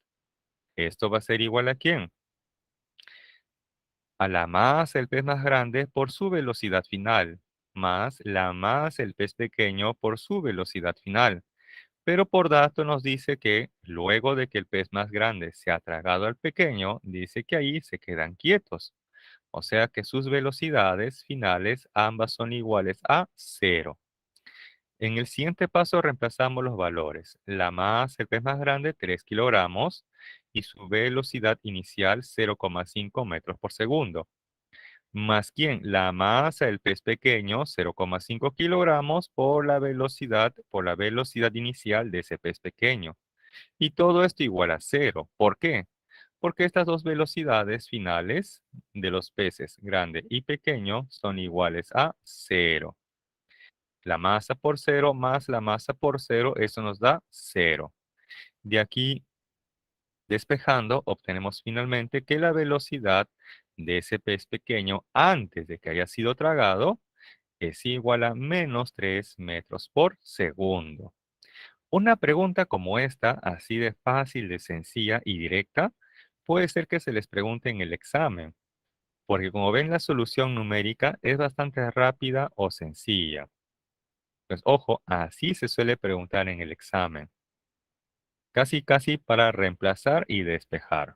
Esto va a ser igual ¿a quién? A la masa del pez más grande por su velocidad final, más la masa del pez pequeño por su velocidad final. Pero por dato nos dice que luego de que el pez más grande se ha tragado al pequeño, dice que ahí se quedan quietos. O sea que sus velocidades finales ambas son iguales a cero. En el siguiente paso reemplazamos los valores. La masa del pez más grande, 3 kilogramos, y su velocidad inicial, 0,5 metros por segundo. Más quién, la masa del pez pequeño, 0,5 kilogramos, por la velocidad inicial de ese pez pequeño. Y todo esto igual a cero. ¿Por qué? Porque estas dos velocidades finales de los peces grande y pequeño son iguales a cero. La masa por cero más la masa por cero, eso nos da cero. De aquí, despejando, obtenemos finalmente que la velocidad de ese pez pequeño antes de que haya sido tragado es igual a menos 3 metros por segundo. Una pregunta como esta, así de fácil, de sencilla y directa, puede ser que se les pregunte en el examen, porque como ven la solución numérica es bastante rápida o sencilla. Pues ojo, así se suele preguntar en el examen, casi casi para reemplazar y despejar.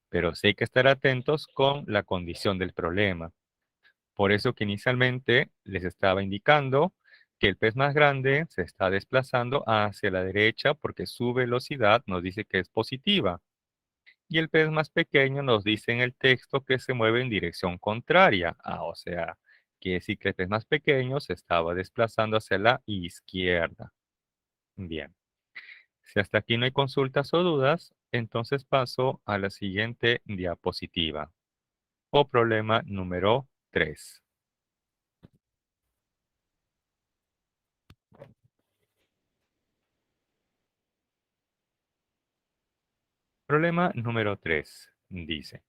Pero sí hay que estar atentos con la condición del problema. Por eso que inicialmente les estaba indicando que el pez más grande se está desplazando hacia la derecha porque su velocidad nos dice que es positiva. Y el pez más pequeño nos dice en el texto que se mueve en dirección contraria. O sea, quiere decir que el pez más pequeño se estaba desplazando hacia la izquierda. Bien, si hasta aquí no hay consultas o dudas, entonces paso a la siguiente diapositiva o problema número 3. Problema número 3 dice,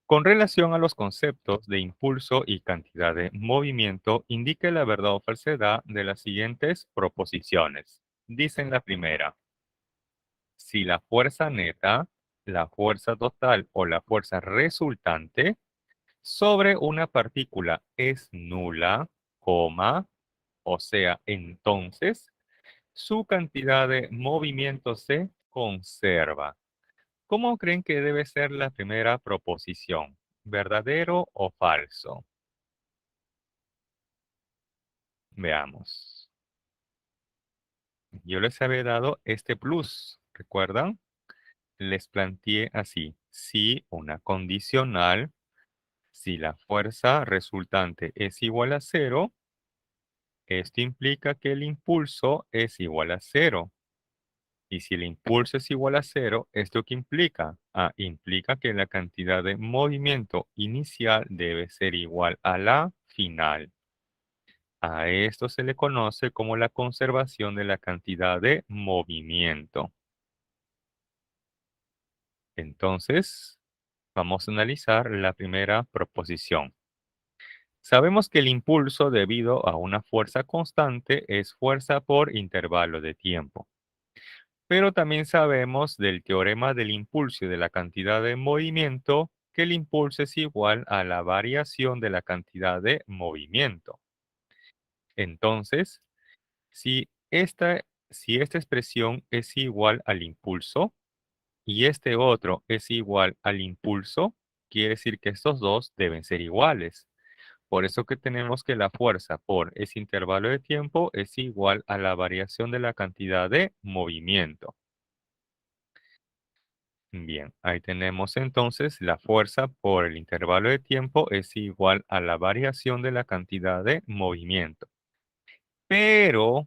con relación a los conceptos de impulso y cantidad de movimiento, indique la verdad o falsedad de las siguientes proposiciones. Dice en la primera, si la fuerza neta, la fuerza total o la fuerza resultante sobre una partícula es nula, coma, o sea, entonces su cantidad de movimiento se conserva. ¿Cómo creen que debe ser la primera proposición? ¿Verdadero o falso? Veamos. Yo les había dado este plus, ¿recuerdan? Les planteé así. Si una condicional, si la fuerza resultante es igual a cero, esto implica que el impulso es igual a cero. Y si el impulso es igual a cero, ¿esto qué implica? Implica que la cantidad de movimiento inicial debe ser igual a la final. A esto se le conoce como la conservación de la cantidad de movimiento. Entonces, vamos a analizar la primera proposición. Sabemos que el impulso debido a una fuerza constante es fuerza por intervalo de tiempo. Pero también sabemos del teorema del impulso y de la cantidad de movimiento que el impulso es igual a la variación de la cantidad de movimiento. Entonces, si esta expresión es igual al impulso y este otro es igual al impulso, quiere decir que estos dos deben ser iguales. Por eso que tenemos que la fuerza por ese intervalo de tiempo es igual a la variación de la cantidad de movimiento. Bien, ahí tenemos entonces la fuerza por el intervalo de tiempo es igual a la variación de la cantidad de movimiento. Pero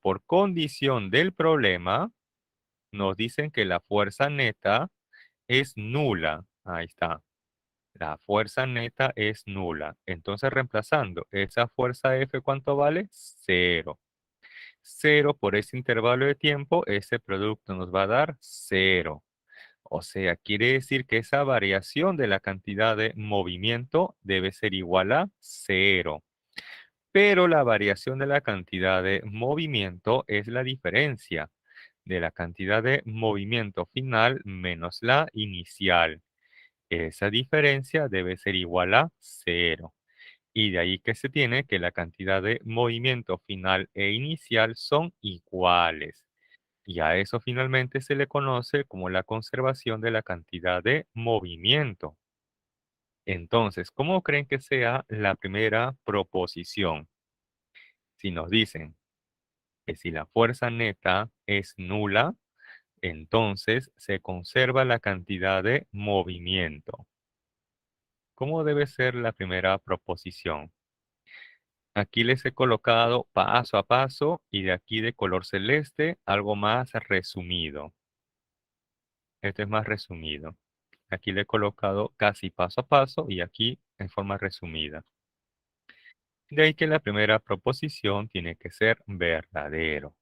por condición del problema, nos dicen que la fuerza neta es nula. Ahí está. La fuerza neta es nula. Entonces, reemplazando esa fuerza F, ¿cuánto vale? Cero. Cero por ese intervalo de tiempo, ese producto nos va a dar cero. O sea, quiere decir que esa variación de la cantidad de movimiento debe ser igual a cero. Pero la variación de la cantidad de movimiento es la diferencia de la cantidad de movimiento final menos la inicial. Esa diferencia debe ser igual a cero. Y de ahí que se tiene que la cantidad de movimiento final e inicial son iguales. Y a eso finalmente se le conoce como la conservación de la cantidad de movimiento. Entonces, ¿cómo creen que sea la primera proposición? Si nos dicen que si la fuerza neta es nula, entonces se conserva la cantidad de movimiento. ¿Cómo debe ser la primera proposición? Aquí les he colocado paso a paso y de aquí de color celeste algo más resumido. Este es más resumido. Aquí le he colocado casi paso a paso y aquí en forma resumida. De ahí que la primera proposición tiene que ser verdadero.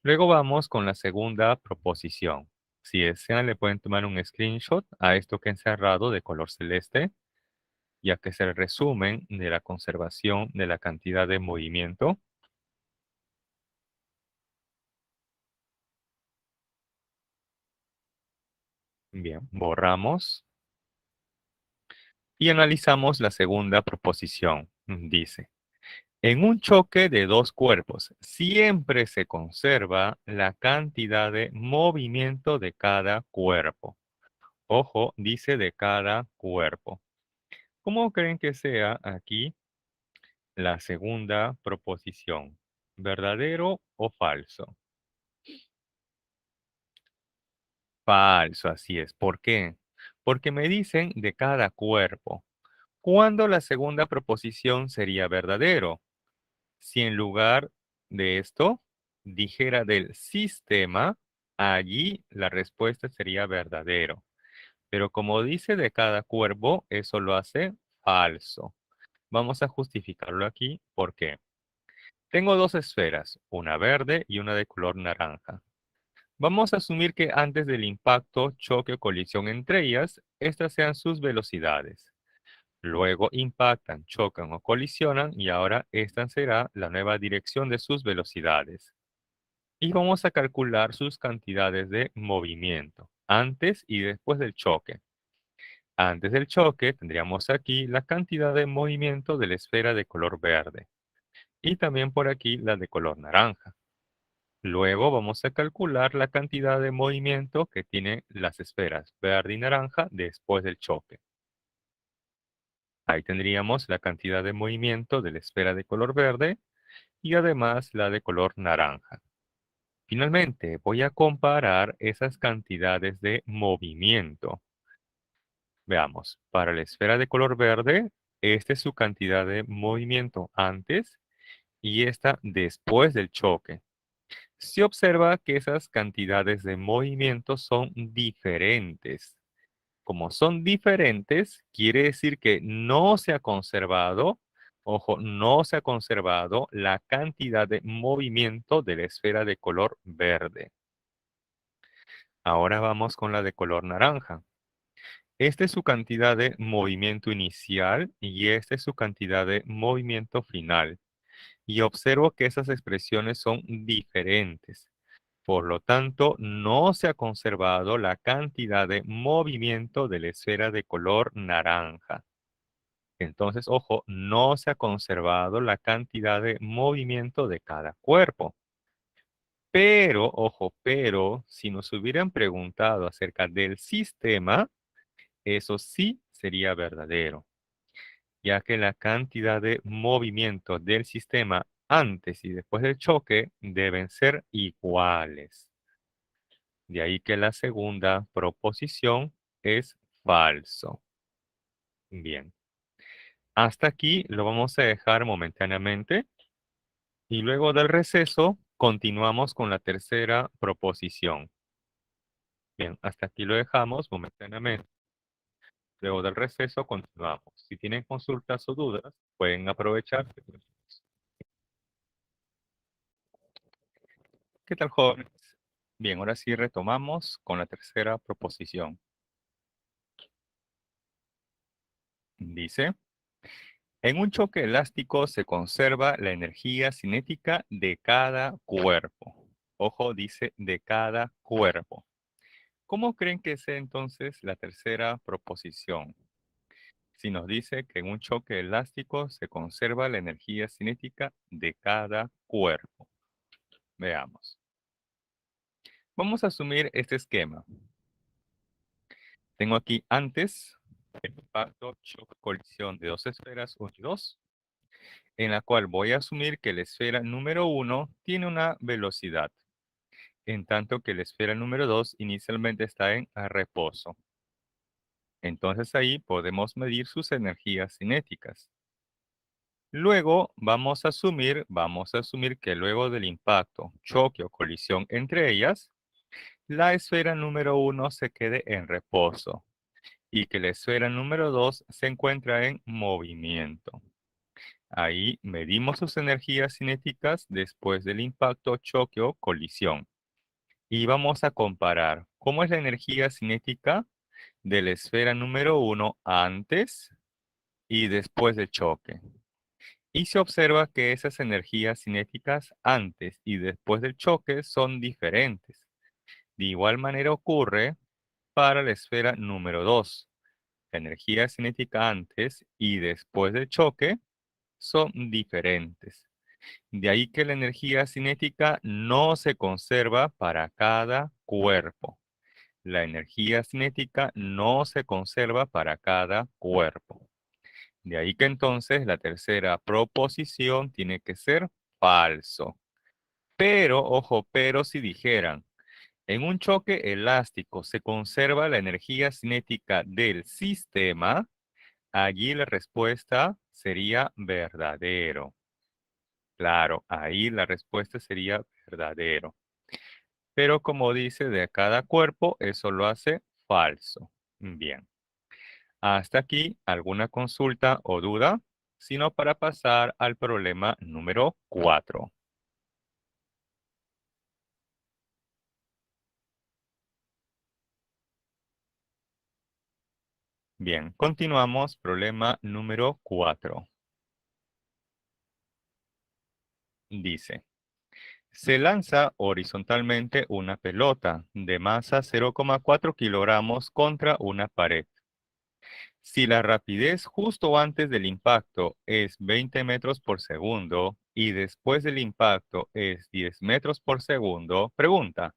Luego vamos con la segunda proposición. Si desean, le pueden tomar un screenshot a esto que he encerrado de color celeste, ya que es el resumen de la conservación de la cantidad de movimiento. Bien, borramos y analizamos la segunda proposición. Dice, en un choque de dos cuerpos, siempre se conserva la cantidad de movimiento de cada cuerpo. Ojo, dice de cada cuerpo. ¿Cómo creen que sea aquí la segunda proposición? ¿Verdadero o falso? Falso, así es. ¿Por qué? Porque me dicen de cada cuerpo. ¿Cuándo la segunda proposición sería verdadero? Si en lugar de esto dijera del sistema, allí la respuesta sería verdadero. Pero como dice de cada cuerpo, eso lo hace falso. Vamos a justificarlo aquí. ¿Por qué? Tengo dos esferas, una verde y una de color naranja. Vamos a asumir que antes del impacto, choque o colisión entre ellas, estas sean sus velocidades. Luego impactan, chocan o colisionan y ahora esta será la nueva dirección de sus velocidades. Y vamos a calcular sus cantidades de movimiento, antes y después del choque. Antes del choque tendríamos aquí la cantidad de movimiento de la esfera de color verde y también por aquí la de color naranja. Luego vamos a calcular la cantidad de movimiento que tienen las esferas verde y naranja después del choque. Ahí tendríamos la cantidad de movimiento de la esfera de color verde y además la de color naranja. Finalmente, voy a comparar esas cantidades de movimiento. Veamos, para la esfera de color verde, esta es su cantidad de movimiento antes y esta después del choque. Se observa que esas cantidades de movimiento son diferentes. Como son diferentes, quiere decir que no se ha conservado, ojo, no se ha conservado la cantidad de movimiento de la esfera de color verde. Ahora vamos con la de color naranja. Esta es su cantidad de movimiento inicial y esta es su cantidad de movimiento final. Y observo que esas expresiones son diferentes. Por lo tanto, no se ha conservado la cantidad de movimiento de la esfera de color naranja. Entonces, ojo, no se ha conservado la cantidad de movimiento de cada cuerpo. Pero, ojo, pero si nos hubieran preguntado acerca del sistema, eso sí sería verdadero, ya que la cantidad de movimiento del sistema antes y después del choque deben ser iguales. De ahí que la segunda proposición es falso. Bien, hasta aquí lo vamos a dejar momentáneamente y luego del receso continuamos con la tercera proposición. Bien, hasta aquí lo dejamos momentáneamente. Luego del receso continuamos. Si tienen consultas o dudas, pueden aprovechar. ¿Qué tal, jóvenes? Bien, ahora sí retomamos con la tercera proposición. Dice, en un choque elástico se conserva la energía cinética de cada cuerpo. Ojo, dice de cada cuerpo. ¿Cómo creen que sea entonces la tercera proposición? Si nos dice que en un choque elástico se conserva la energía cinética de cada cuerpo. Veamos. Vamos a asumir este esquema. Tengo aquí antes el impacto, choque, colisión de dos esferas 1 y 2, en la cual voy a asumir que la esfera número 1 tiene una velocidad, en tanto que la esfera número 2 inicialmente está en reposo. Entonces ahí podemos medir sus energías cinéticas. Luego vamos a asumir que luego del impacto, choque o colisión entre ellas, la esfera número 1 se quede en reposo y que la esfera número 2 se encuentra en movimiento. Ahí medimos sus energías cinéticas después del impacto, choque o colisión. Y vamos a comparar cómo es la energía cinética de la esfera número 1 antes y después del choque. Y se observa que esas energías cinéticas antes y después del choque son diferentes. De igual manera ocurre para la esfera número 2. La energía cinética antes y después del choque son diferentes. De ahí que la energía cinética no se conserva para cada cuerpo. La energía cinética no se conserva para cada cuerpo. De ahí que entonces la tercera proposición tiene que ser falso. Pero, ojo, pero si dijeran, en un choque elástico se conserva la energía cinética del sistema, allí la respuesta sería verdadero. Claro, ahí la respuesta sería verdadero. Pero como dice de cada cuerpo, eso lo hace falso. Bien. Hasta aquí, ¿alguna consulta o duda? Sino para pasar al problema número 4. Bien, continuamos. Problema número 4. Dice, se lanza horizontalmente una pelota de masa 0,4 kilogramos contra una pared. Si la rapidez justo antes del impacto es 20 metros por segundo y después del impacto es 10 metros por segundo, pregunta,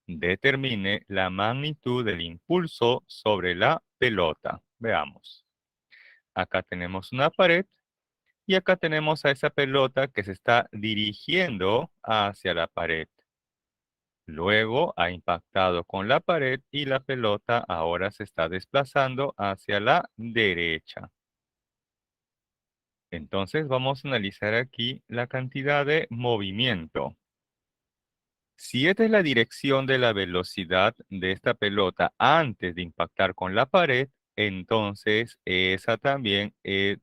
determine la magnitud del impulso sobre la pelota. Veamos. Acá tenemos una pared y acá tenemos a esa pelota que se está dirigiendo hacia la pared. Luego ha impactado con la pared y la pelota ahora se está desplazando hacia la derecha. Entonces vamos a analizar aquí la cantidad de movimiento. Si esta es la dirección de la velocidad de esta pelota antes de impactar con la pared, entonces esa también es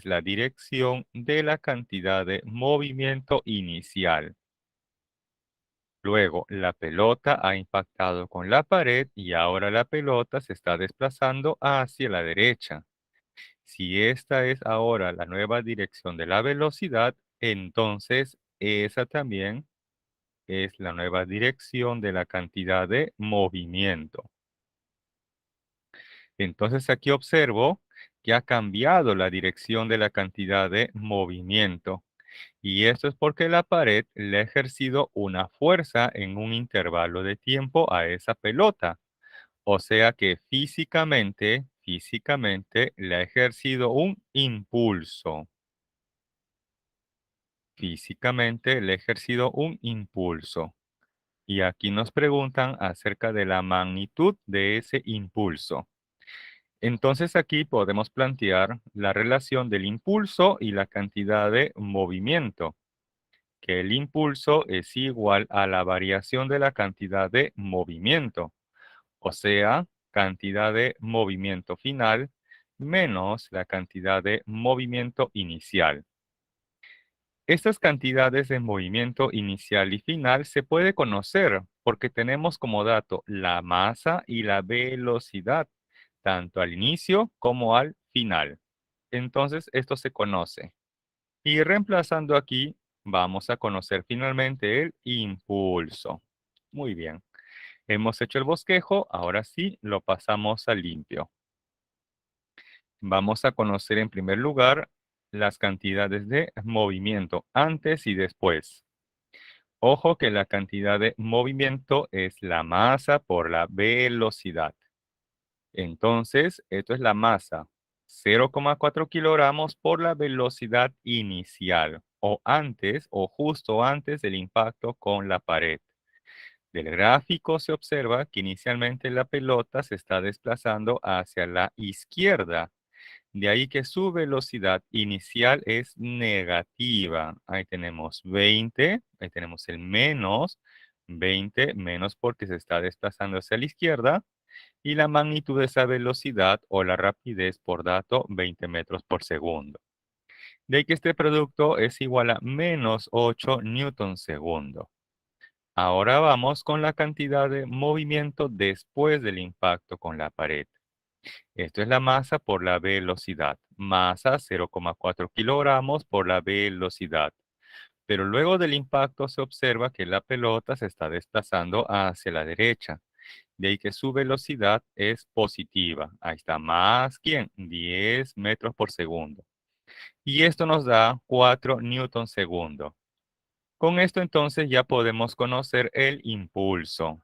la dirección de la cantidad de movimiento inicial. Luego, la pelota ha impactado con la pared y ahora la pelota se está desplazando hacia la derecha. Si esta es ahora la nueva dirección de la velocidad, entonces esa también es la nueva dirección de la cantidad de movimiento. Entonces aquí observo que ha cambiado la dirección de la cantidad de movimiento. Y esto es porque la pared le ha ejercido una fuerza en un intervalo de tiempo a esa pelota. O sea que físicamente le ha ejercido un impulso. Físicamente le ha ejercido un impulso. Y aquí nos preguntan acerca de la magnitud de ese impulso. Entonces aquí podemos plantear la relación del impulso y la cantidad de movimiento, que el impulso es igual a la variación de la cantidad de movimiento, o sea, cantidad de movimiento final menos la cantidad de movimiento inicial. Estas cantidades de movimiento inicial y final se puede conocer porque tenemos como dato la masa y la velocidad, tanto al inicio como al final. Entonces, esto se conoce. Y reemplazando aquí, vamos a conocer finalmente el impulso. Muy bien. Hemos hecho el bosquejo, ahora sí lo pasamos a limpio. Vamos a conocer en primer lugar las cantidades de movimiento antes y después. Ojo que la cantidad de movimiento es la masa por la velocidad. Entonces, esto es la masa, 0,4 kilogramos por la velocidad inicial, o antes o justo antes del impacto con la pared. Del gráfico se observa que inicialmente la pelota se está desplazando hacia la izquierda. De ahí que su velocidad inicial es negativa. Ahí tenemos 20, ahí tenemos el menos, 20 menos porque se está desplazando hacia la izquierda, y la magnitud de esa velocidad o la rapidez por dato 20 metros por segundo. De ahí que este producto es igual a menos 8 newton segundo. Ahora vamos con la cantidad de movimiento después del impacto con la pared. Esto es la masa por la velocidad. Masa 0,4 kilogramos por la velocidad. Pero luego del impacto se observa que la pelota se está desplazando hacia la derecha. De ahí que su velocidad es positiva. Ahí está, más ¿quién? 10 metros por segundo. Y esto nos da 4 newton segundo. Con esto entonces ya podemos conocer el impulso.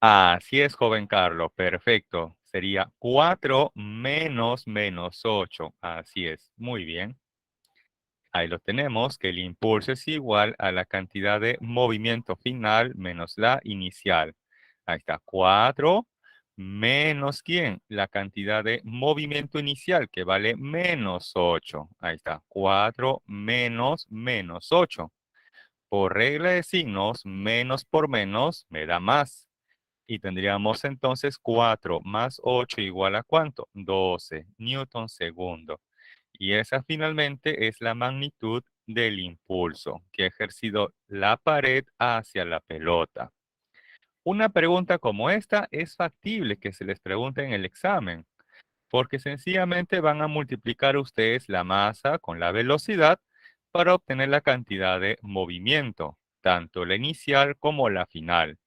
Así es, joven Carlos, perfecto. Sería 4 menos menos 8. Así es, muy bien. Ahí lo tenemos, que el impulso es igual a la cantidad de movimiento final menos la inicial. Ahí está, 4 menos ¿quién? La cantidad de movimiento inicial, que vale menos 8. Ahí está, 4 menos menos 8. Por regla de signos, menos por menos me da más. Y tendríamos entonces 4 más 8 igual a ¿cuánto? 12 newton segundo. Y esa finalmente es la magnitud del impulso que ha ejercido la pared hacia la pelota. Una pregunta como esta es factible que se les pregunte en el examen, porque sencillamente van a multiplicar ustedes la masa con la velocidad para obtener la cantidad de movimiento, tanto la inicial como la final.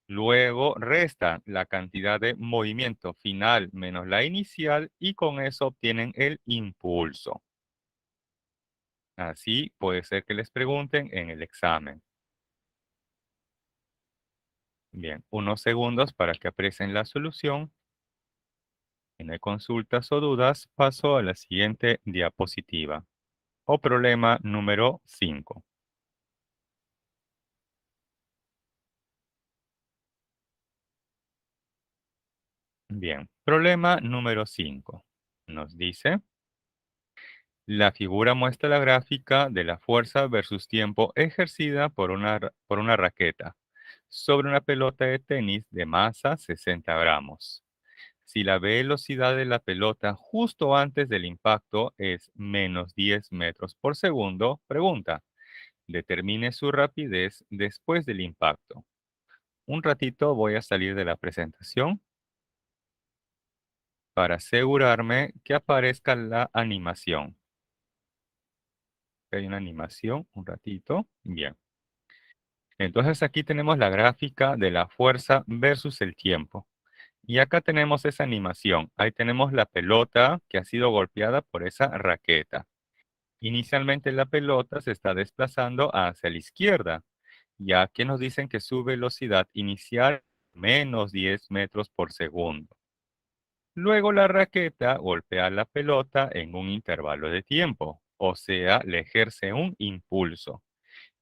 Luego restan la cantidad de movimiento final menos la inicial y con eso obtienen el impulso. Así puede ser que les pregunten en el examen. Bien, unos segundos para que aprecien la solución. Si no hay consultas o dudas, paso a la siguiente diapositiva. O problema número 5. Bien, problema número 5. Nos dice, la figura muestra la gráfica de la fuerza versus tiempo ejercida por una raqueta sobre una pelota de tenis de masa 60 gramos. Si la velocidad de la pelota justo antes del impacto es menos 10 metros por segundo, pregunta, determine su rapidez después del impacto. Un ratito voy a salir de la presentación para asegurarme que aparezca la animación. Hay una animación, un ratito. Bien. Entonces aquí tenemos la gráfica de la fuerza versus el tiempo. Y acá tenemos esa animación. Ahí tenemos la pelota que ha sido golpeada por esa raqueta. Inicialmente la pelota se está desplazando hacia la izquierda, ya que nos dicen que su velocidad inicial es menos 10 metros por segundo. Luego la raqueta golpea la pelota en un intervalo de tiempo, o sea, le ejerce un impulso.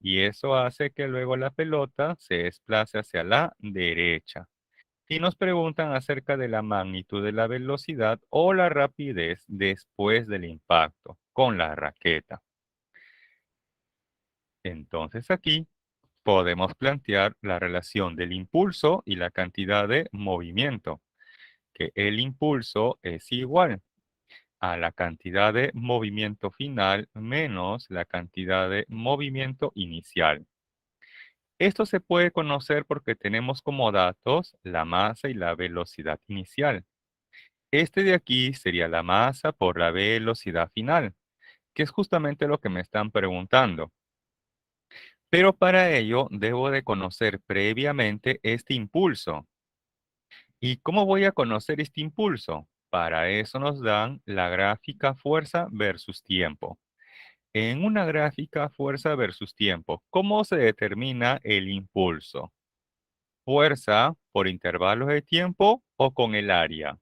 Y eso hace que luego la pelota se desplace hacia la derecha. Y nos preguntan acerca de la magnitud de la velocidad o la rapidez después del impacto con la raqueta. Entonces aquí podemos plantear la relación del impulso y la cantidad de movimiento, que el impulso es igual a la cantidad de movimiento final menos la cantidad de movimiento inicial. Esto se puede conocer porque tenemos como datos la masa y la velocidad inicial. Este de aquí sería la masa por la velocidad final, que es justamente lo que me están preguntando. Pero para ello debo de conocer previamente este impulso. ¿Y cómo voy a conocer este impulso? Para eso nos dan la gráfica fuerza versus tiempo. En una gráfica fuerza versus tiempo, ¿cómo se determina el impulso? ¿Fuerza por intervalos de tiempo o con el área?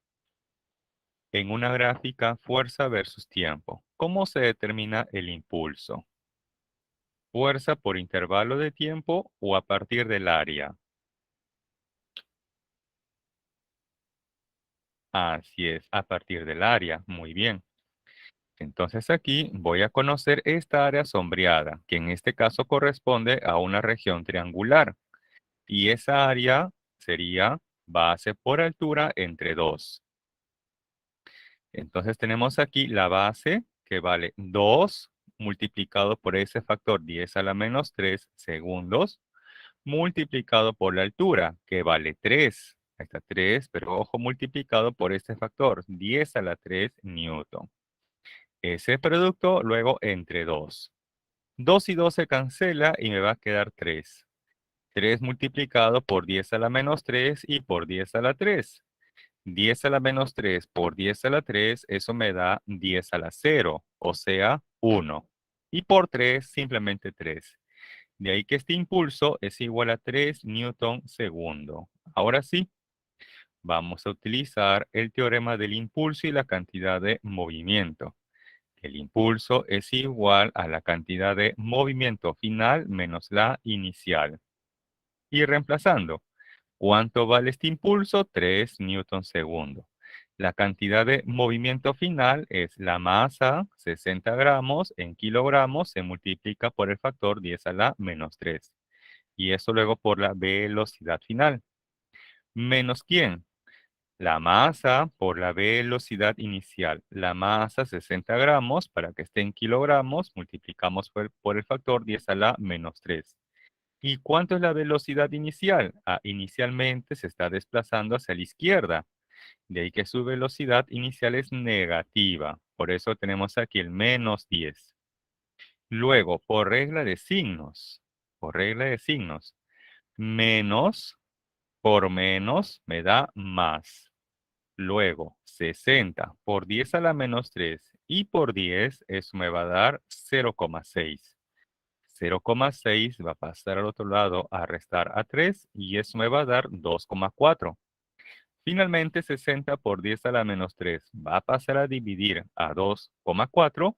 En una gráfica fuerza versus tiempo, ¿cómo se determina el impulso? ¿Fuerza por intervalo de tiempo o a partir del área? Así es, a partir del área. Muy bien. Entonces aquí voy a conocer esta área sombreada, que en este caso corresponde a una región triangular. Y esa área sería base por altura entre 2. Entonces tenemos aquí la base que vale 2 multiplicado por ese factor 10 a la menos 3 segundos, multiplicado por la altura que vale 3. Ahí está 3, pero ojo, multiplicado por este factor 10 a la 3 newton. Ese producto luego entre 2. 2 y 2 se cancela y me va a quedar 3. 3 multiplicado por 10 a la menos 3 y por 10 a la 3. 10 a la menos 3 por 10 a la 3, eso me da 10 a la 0, o sea, 1. Y por 3, simplemente 3. De ahí que este impulso es igual a 3 newton segundo. Ahora sí, vamos a utilizar el teorema del impulso y la cantidad de movimiento. El impulso es igual a la cantidad de movimiento final menos la inicial. Y reemplazando, ¿cuánto vale este impulso? 3 newton segundo. La cantidad de movimiento final es la masa, 60 gramos en kilogramos, se multiplica por el factor 10 a la menos 3. Y eso luego por la velocidad final. ¿Menos quién? La masa por la velocidad inicial. La masa 60 gramos, para que esté en kilogramos, multiplicamos por el factor 10 a la menos 3. ¿Y cuánto es la velocidad inicial? Inicialmente se está desplazando hacia la izquierda. De ahí que su velocidad inicial es negativa. Por eso tenemos aquí el menos 10. Luego, por regla de signos, menos por menos me da más. Luego, 60 por 10 a la menos 3 y por 10, eso me va a dar 0,6. 0,6 va a pasar al otro lado a restar a 3 y eso me va a dar 2,4. Finalmente, 60 por 10 a la menos 3 va a pasar a dividir a 2,4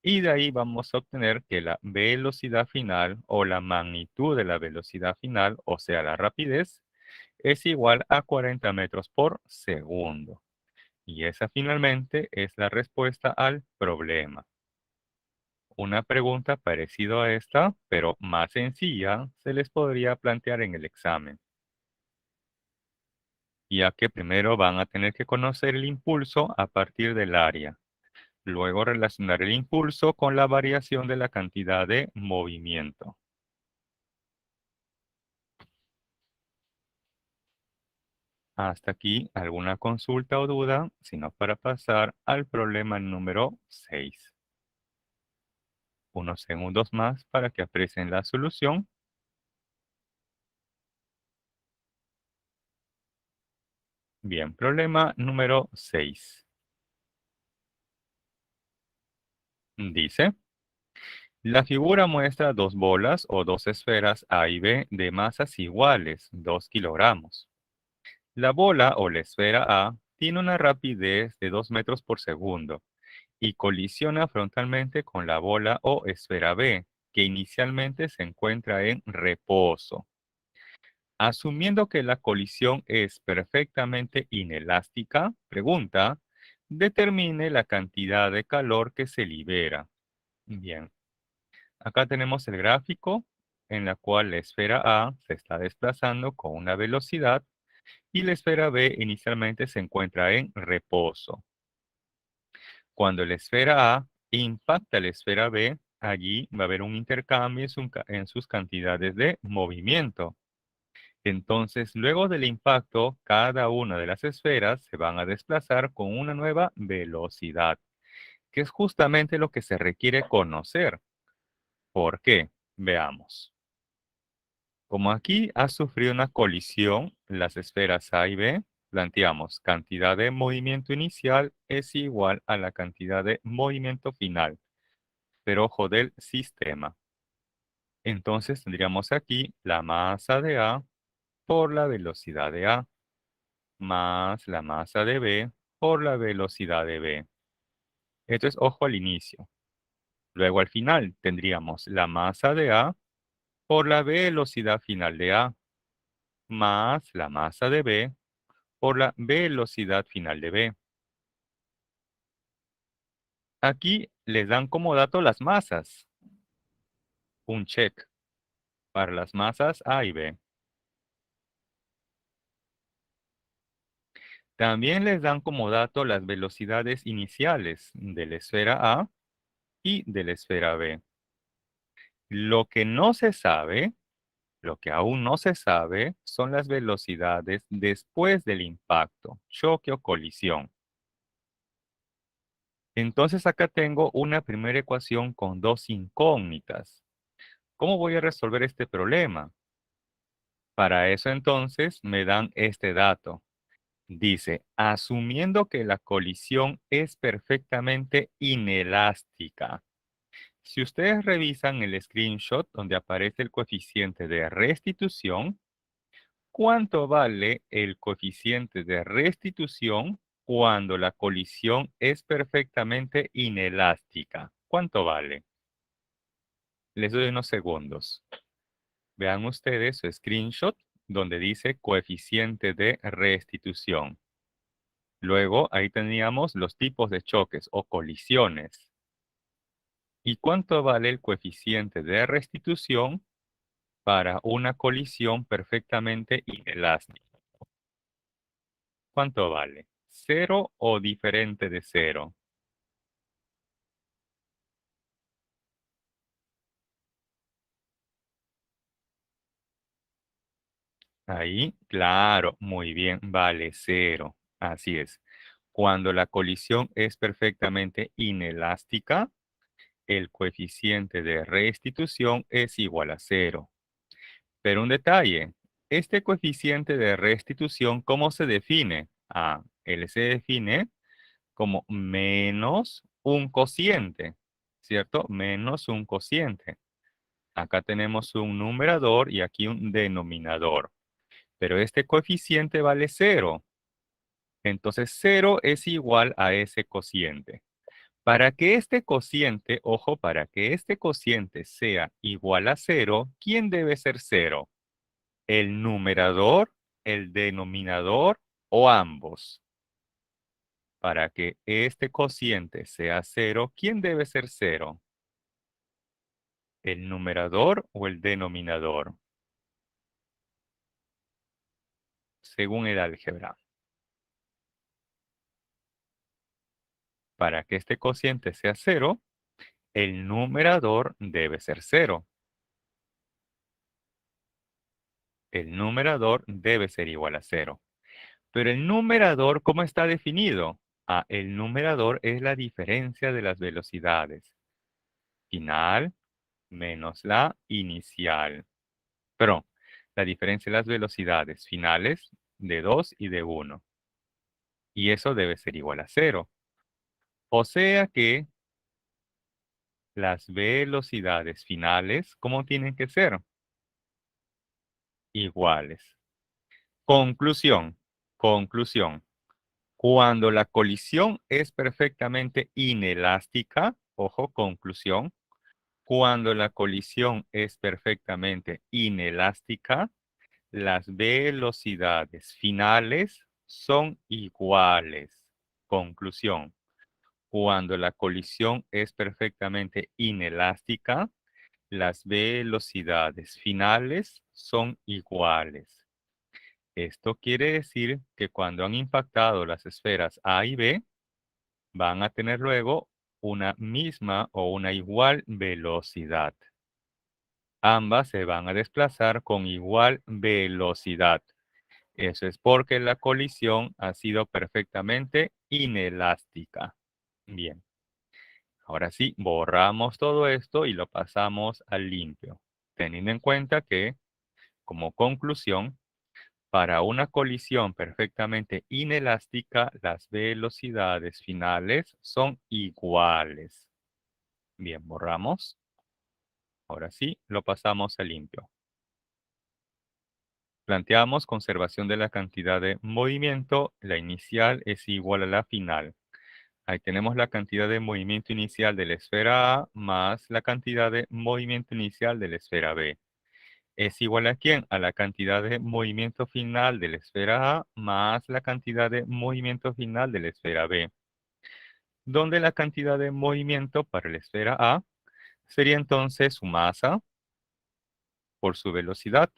y de ahí vamos a obtener que la velocidad final o la magnitud de la velocidad final, o sea, la rapidez, es igual a 40 metros por segundo. Y esa finalmente es la respuesta al problema. Una pregunta parecida a esta, pero más sencilla, se les podría plantear en el examen, ya que primero van a tener que conocer el impulso a partir del área, luego relacionar el impulso con la variación de la cantidad de movimiento. Hasta aquí, ¿alguna consulta o duda? Sino para pasar al problema número 6. Unos segundos más para que aprecien la solución. Bien, problema número 6. Dice, la figura muestra dos bolas o dos esferas A y B de masas iguales, 2 kilogramos. La bola o la esfera A tiene una rapidez de 2 metros por segundo y colisiona frontalmente con la bola o esfera B, que inicialmente se encuentra en reposo. Asumiendo que la colisión es perfectamente inelástica, pregunta, determine la cantidad de calor que se libera. Bien, acá tenemos el gráfico en la cual la esfera A se está desplazando con una velocidad y la esfera B inicialmente se encuentra en reposo. Cuando la esfera A impacta la esfera B, allí va a haber un intercambio en sus cantidades de movimiento. Entonces, luego del impacto, cada una de las esferas se van a desplazar con una nueva velocidad, que es justamente lo que se requiere conocer. ¿Por qué? Veamos. Como aquí ha sufrido una colisión las esferas A y B, planteamos cantidad de movimiento inicial es igual a la cantidad de movimiento final, pero ojo del sistema. Entonces tendríamos aquí la masa de A por la velocidad de A, más la masa de B por la velocidad de B. Esto es ojo al inicio. Luego al final tendríamos la masa de A por la velocidad final de A, más la masa de B por la velocidad final de B. Aquí les dan como dato las masas. Un check para las masas A y B. También les dan como dato las velocidades iniciales de la esfera A y de la esfera B. Lo que no se sabe, lo que aún no se sabe, son las velocidades después del impacto, choque o colisión. Entonces acá tengo una primera ecuación con dos incógnitas. ¿Cómo voy a resolver este problema? Para eso entonces me dan este dato. Dice, asumiendo que la colisión es perfectamente inelástica. Si ustedes revisan el screenshot donde aparece el coeficiente de restitución, ¿cuánto vale el coeficiente de restitución cuando la colisión es perfectamente inelástica? ¿Cuánto vale? Les doy unos segundos. Vean ustedes su screenshot donde dice coeficiente de restitución. Luego ahí teníamos los tipos de choques o colisiones. ¿Y cuánto vale el coeficiente de restitución para una colisión perfectamente inelástica? ¿Cuánto vale? ¿Cero o diferente de cero? Ahí, claro, muy bien, vale cero. Así es. Cuando la colisión es perfectamente inelástica, el coeficiente de restitución es igual a cero. Pero un detalle, este coeficiente de restitución, ¿cómo se define? Ah, él se define como menos un cociente, ¿cierto? Menos un cociente. Acá tenemos un numerador y aquí un denominador. Pero este coeficiente vale cero. Entonces cero es igual a ese cociente. Para que este cociente, ojo, para que este cociente sea igual a cero, ¿quién debe ser cero? ¿El numerador, el denominador o ambos? Para que este cociente sea cero, ¿quién debe ser cero? ¿El numerador o el denominador? Según el álgebra. Para que este cociente sea cero, el numerador debe ser cero. El numerador debe ser igual a cero. Pero el numerador, ¿cómo está definido? Ah, el numerador es la diferencia de las velocidades. Final menos la inicial. Perdón, la diferencia de las velocidades finales de 2 y de 1. Y eso debe ser igual a cero. O sea que las velocidades finales, ¿cómo tienen que ser? Iguales. Conclusión. Conclusión. Cuando la colisión es perfectamente inelástica, ojo, conclusión, cuando la colisión es perfectamente inelástica, las velocidades finales son iguales. Conclusión. Cuando la colisión es perfectamente inelástica, las velocidades finales son iguales. Esto quiere decir que cuando han impactado las esferas A y B, van a tener luego una misma o una igual velocidad. Ambas se van a desplazar con igual velocidad. Eso es porque la colisión ha sido perfectamente inelástica. Bien, ahora sí, borramos todo esto y lo pasamos al limpio, teniendo en cuenta que, como conclusión, para una colisión perfectamente inelástica, las velocidades finales son iguales. Bien, borramos. Ahora sí, lo pasamos a limpio. Planteamos conservación de la cantidad de movimiento. La inicial es igual a la final. Ahí tenemos la cantidad de movimiento inicial de la esfera A más la cantidad de movimiento inicial de la esfera B. ¿Es igual a quién? A la cantidad de movimiento final de la esfera A más la cantidad de movimiento final de la esfera B, donde la cantidad de movimiento para la esfera A sería entonces su masa por su velocidad.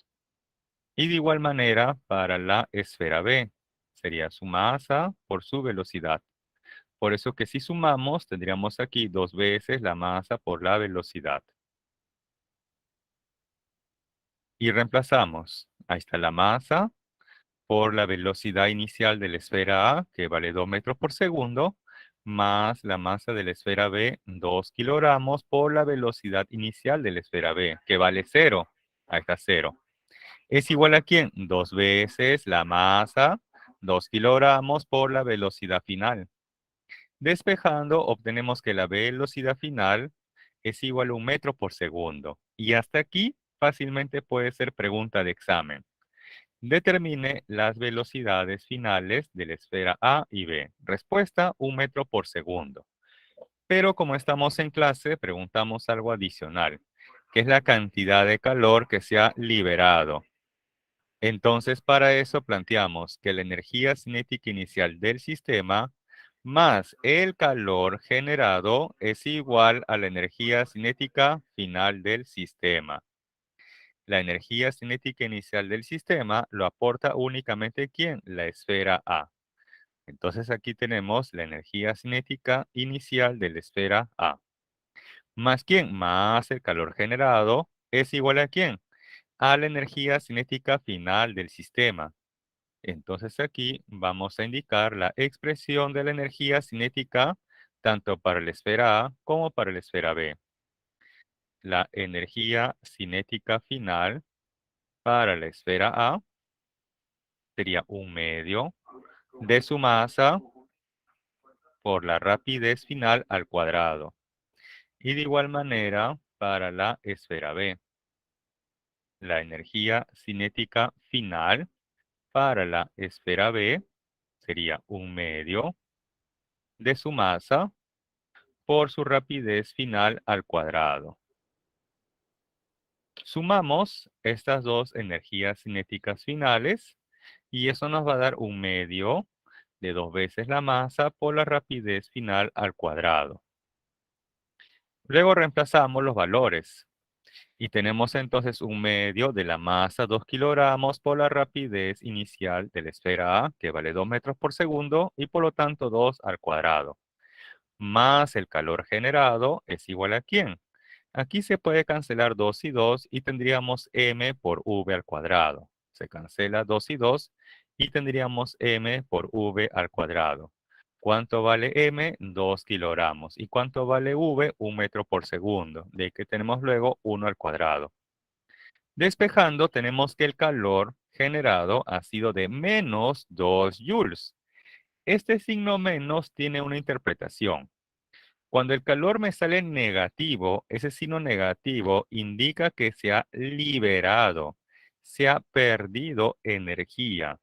Y de igual manera para la esfera B sería su masa por su velocidad. Por eso que si sumamos tendríamos aquí 2 veces la masa por la velocidad. Y reemplazamos. Ahí está la masa por la velocidad inicial de la esfera A, que vale 2 metros por segundo, más la masa de la esfera B, 2 kilogramos, por la velocidad inicial de la esfera B, que vale 0. Ahí está 0. ¿Es igual a quién? 2 veces la masa, 2 kilogramos, por la velocidad final. Despejando, obtenemos que la velocidad final es igual a 1 metro por segundo. Y hasta aquí fácilmente puede ser pregunta de examen. Determine las velocidades finales de la esfera A y B. Respuesta, 1 metro por segundo. Pero como estamos en clase, preguntamos algo adicional, que es la cantidad de calor que se ha liberado. Entonces, para eso planteamos que la energía cinética inicial del sistema más el calor generado es igual a la energía cinética final del sistema. La energía cinética inicial del sistema lo aporta únicamente ¿quién? La esfera A. Entonces aquí tenemos la energía cinética inicial de la esfera A. ¿Más quién? Más el calor generado es igual a ¿quién? A la energía cinética final del sistema. Entonces aquí vamos a indicar la expresión de la energía cinética tanto para la esfera A como para la esfera B. La energía cinética final para la esfera A sería 1/2 de su masa por la rapidez final al cuadrado. Y de igual manera para la esfera B. La energía cinética final para la esfera B sería 1/2 de su masa por su rapidez final al cuadrado. Sumamos estas dos energías cinéticas finales y eso nos va a dar 1/2 de 2 veces la masa por la rapidez final al cuadrado. Luego reemplazamos los valores y tenemos entonces 1/2 de la masa 2 kilogramos por la rapidez inicial de la esfera A, que vale 2 metros por segundo y por lo tanto 2 al cuadrado. Más el calor generado es igual a ¿quién? Aquí se puede cancelar 2 y 2 y tendríamos m por v al cuadrado. Se cancela 2 y 2 y tendríamos m por v al cuadrado. ¿Cuánto vale m? 2 kilogramos. ¿Y cuánto vale v? 1 metro por segundo. De ahí que tenemos luego 1 al cuadrado. Despejando, tenemos que el calor generado ha sido de menos 2 joules. Este signo menos tiene una interpretación. Cuando el calor me sale negativo, ese signo negativo indica que se ha liberado, se ha perdido energía.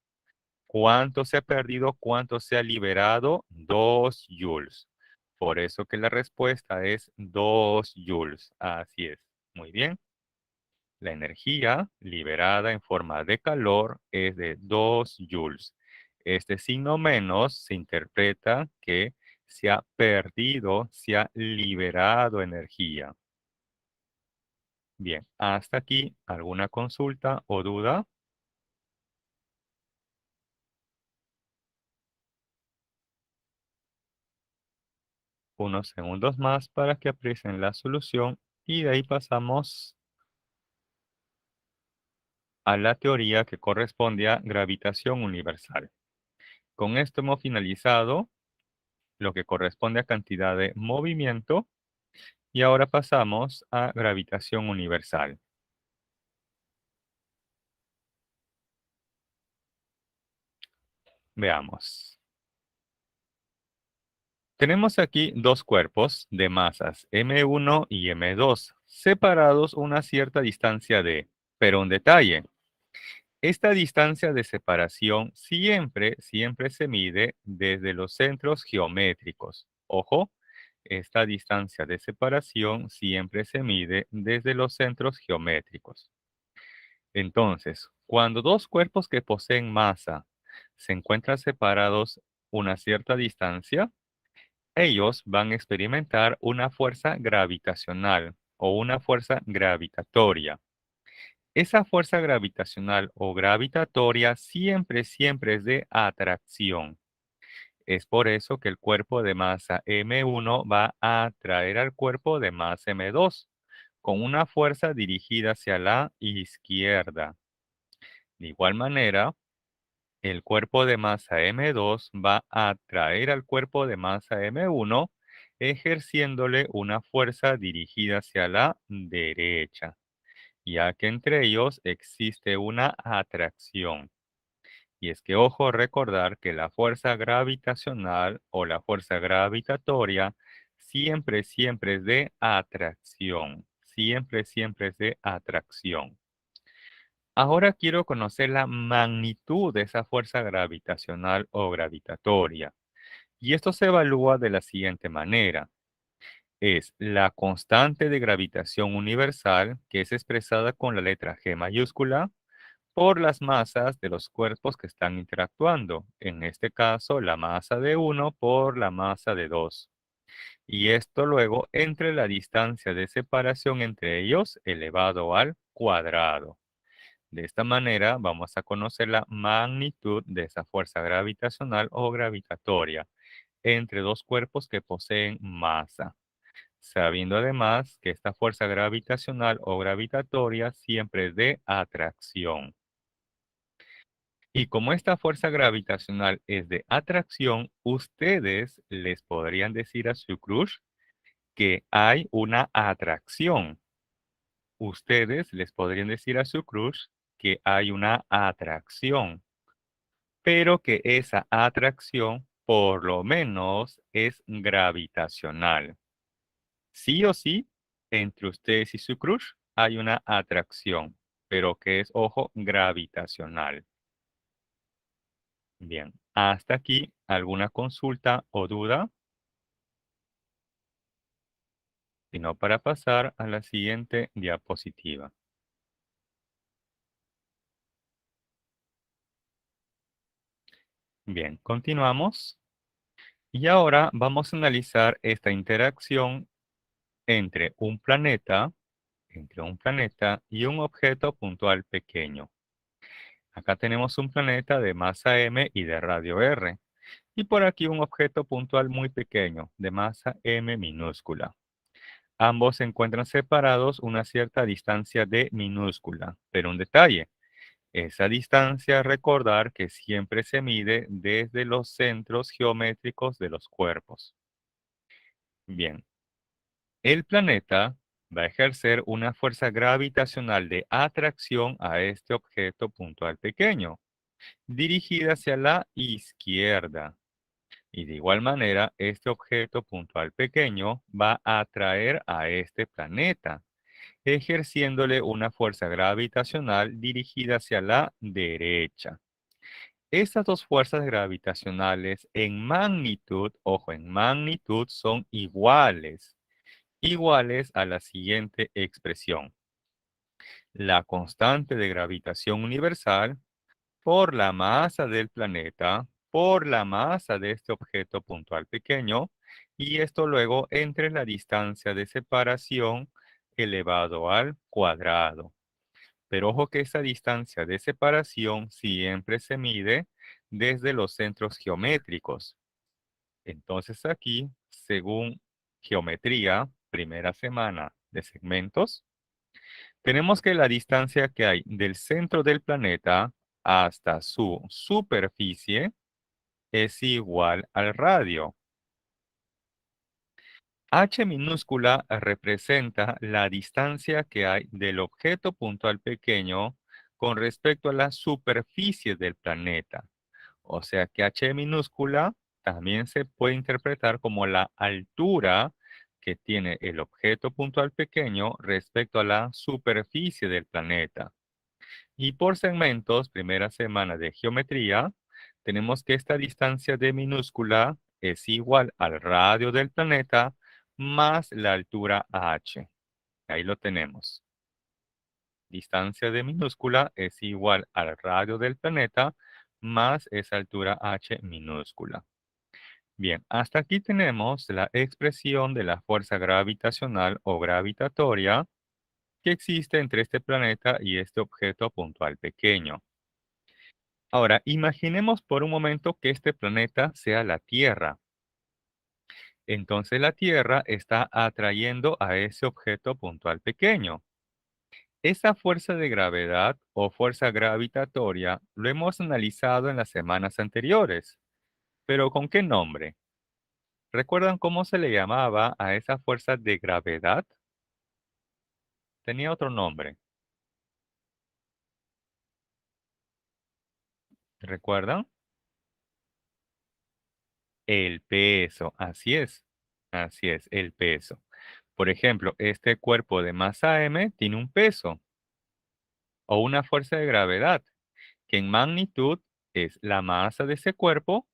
¿Cuánto se ha perdido? ¿Cuánto se ha liberado? 2 joules. Por eso que la respuesta es 2 joules. Así es. Muy bien. La energía liberada en forma de calor es de 2 joules. Este signo menos se interpreta que se ha perdido, se ha liberado energía. Bien, hasta aquí, ¿alguna consulta o duda? unos segundos más para que aprecien la solución y de ahí pasamos a la teoría que corresponde a gravitación universal. Con esto hemos finalizado lo que corresponde a cantidad de movimiento y ahora pasamos a gravitación universal. Veamos. Tenemos aquí dos cuerpos de masas M1 y M2, separados una cierta distancia de, pero un detalle. Esta distancia de separación siempre se mide desde los centros geométricos. Ojo, esta distancia de separación siempre se mide desde los centros geométricos. Entonces, cuando dos cuerpos que poseen masa se encuentran separados una cierta distancia, ellos van a experimentar una fuerza gravitacional o una fuerza gravitatoria. Esa fuerza gravitacional o gravitatoria siempre es de atracción. Es por eso que el cuerpo de masa M1 va a atraer al cuerpo de masa M2 con una fuerza dirigida hacia la izquierda. De igual manera, el cuerpo de masa M2 va a atraer al cuerpo de masa M1 ejerciéndole una fuerza dirigida hacia la derecha, ya que entre ellos existe una atracción. Y es que ojo recordar que la fuerza gravitacional o la fuerza gravitatoria siempre es de atracción. Siempre es de atracción. Ahora quiero conocer la magnitud de esa fuerza gravitacional o gravitatoria. Y esto se evalúa de la siguiente manera. Es la constante de gravitación universal, que es expresada con la letra G mayúscula, por las masas de los cuerpos que están interactuando. En este caso, la masa de uno por la masa de 2. Y esto luego entre la distancia de separación entre ellos elevado al cuadrado. De esta manera vamos a conocer la magnitud de esa fuerza gravitacional o gravitatoria entre dos cuerpos que poseen masa, sabiendo además que esta fuerza gravitacional o gravitatoria siempre es de atracción. Y como esta fuerza gravitacional es de atracción, ustedes les podrían decir a su crush que hay una atracción. Ustedes les podrían decir a su crush que hay una atracción, pero que esa atracción por lo menos es gravitacional. Sí o sí, entre ustedes y su crush hay una atracción, pero que es, ojo, gravitacional. Bien, hasta aquí, ¿alguna consulta o duda? Sino para pasar a la siguiente diapositiva. Bien, continuamos. Y ahora vamos a analizar esta interacción entre un planeta y un objeto puntual pequeño. Acá tenemos un planeta de masa m y de radio r. Y por aquí un objeto puntual muy pequeño, de masa m minúscula. Ambos se encuentran separados una cierta distancia de minúscula, pero un detalle. Esa distancia, recordar que siempre se mide desde los centros geométricos de los cuerpos. Bien, el planeta va a ejercer una fuerza gravitacional de atracción a este objeto puntual pequeño, dirigida hacia la izquierda. Y de igual manera, este objeto puntual pequeño va a atraer a este planeta, ejerciéndole una fuerza gravitacional dirigida hacia la derecha. Estas dos fuerzas gravitacionales en magnitud, ojo, en magnitud son iguales a la siguiente expresión. La constante de gravitación universal por la masa del planeta, por la masa de este objeto puntual pequeño, y esto luego entre la distancia de separación elevado al cuadrado. Pero ojo que esa distancia de separación siempre se mide desde los centros geométricos. Entonces aquí, según geometría, primera semana de segmentos, tenemos que la distancia que hay del centro del planeta hasta su superficie es igual al radio. H minúscula representa la distancia que hay del objeto puntual pequeño con respecto a la superficie del planeta. O sea que H minúscula también se puede interpretar como la altura que tiene el objeto puntual pequeño respecto a la superficie del planeta. Y por segmentos, primera semana de geometría, tenemos que esta distancia de minúscula es igual al radio del planeta más la altura h. Ahí lo tenemos. Distancia de minúscula es igual al radio del planeta más esa altura h minúscula. Bien, hasta aquí tenemos la expresión de la fuerza gravitacional o gravitatoria que existe entre este planeta y este objeto puntual pequeño. Ahora, imaginemos por un momento que este planeta sea la Tierra. Entonces la Tierra está atrayendo a ese objeto puntual pequeño. Esa fuerza de gravedad o fuerza gravitatoria lo hemos analizado en las semanas anteriores, pero ¿con qué nombre? ¿Recuerdan cómo se le llamaba a esa fuerza de gravedad? Tenía otro nombre. ¿Recuerdan? El peso, así es. Así es, el peso. Por ejemplo, este cuerpo de masa m tiene un peso o una fuerza de gravedad, que en magnitud es la masa de ese cuerpo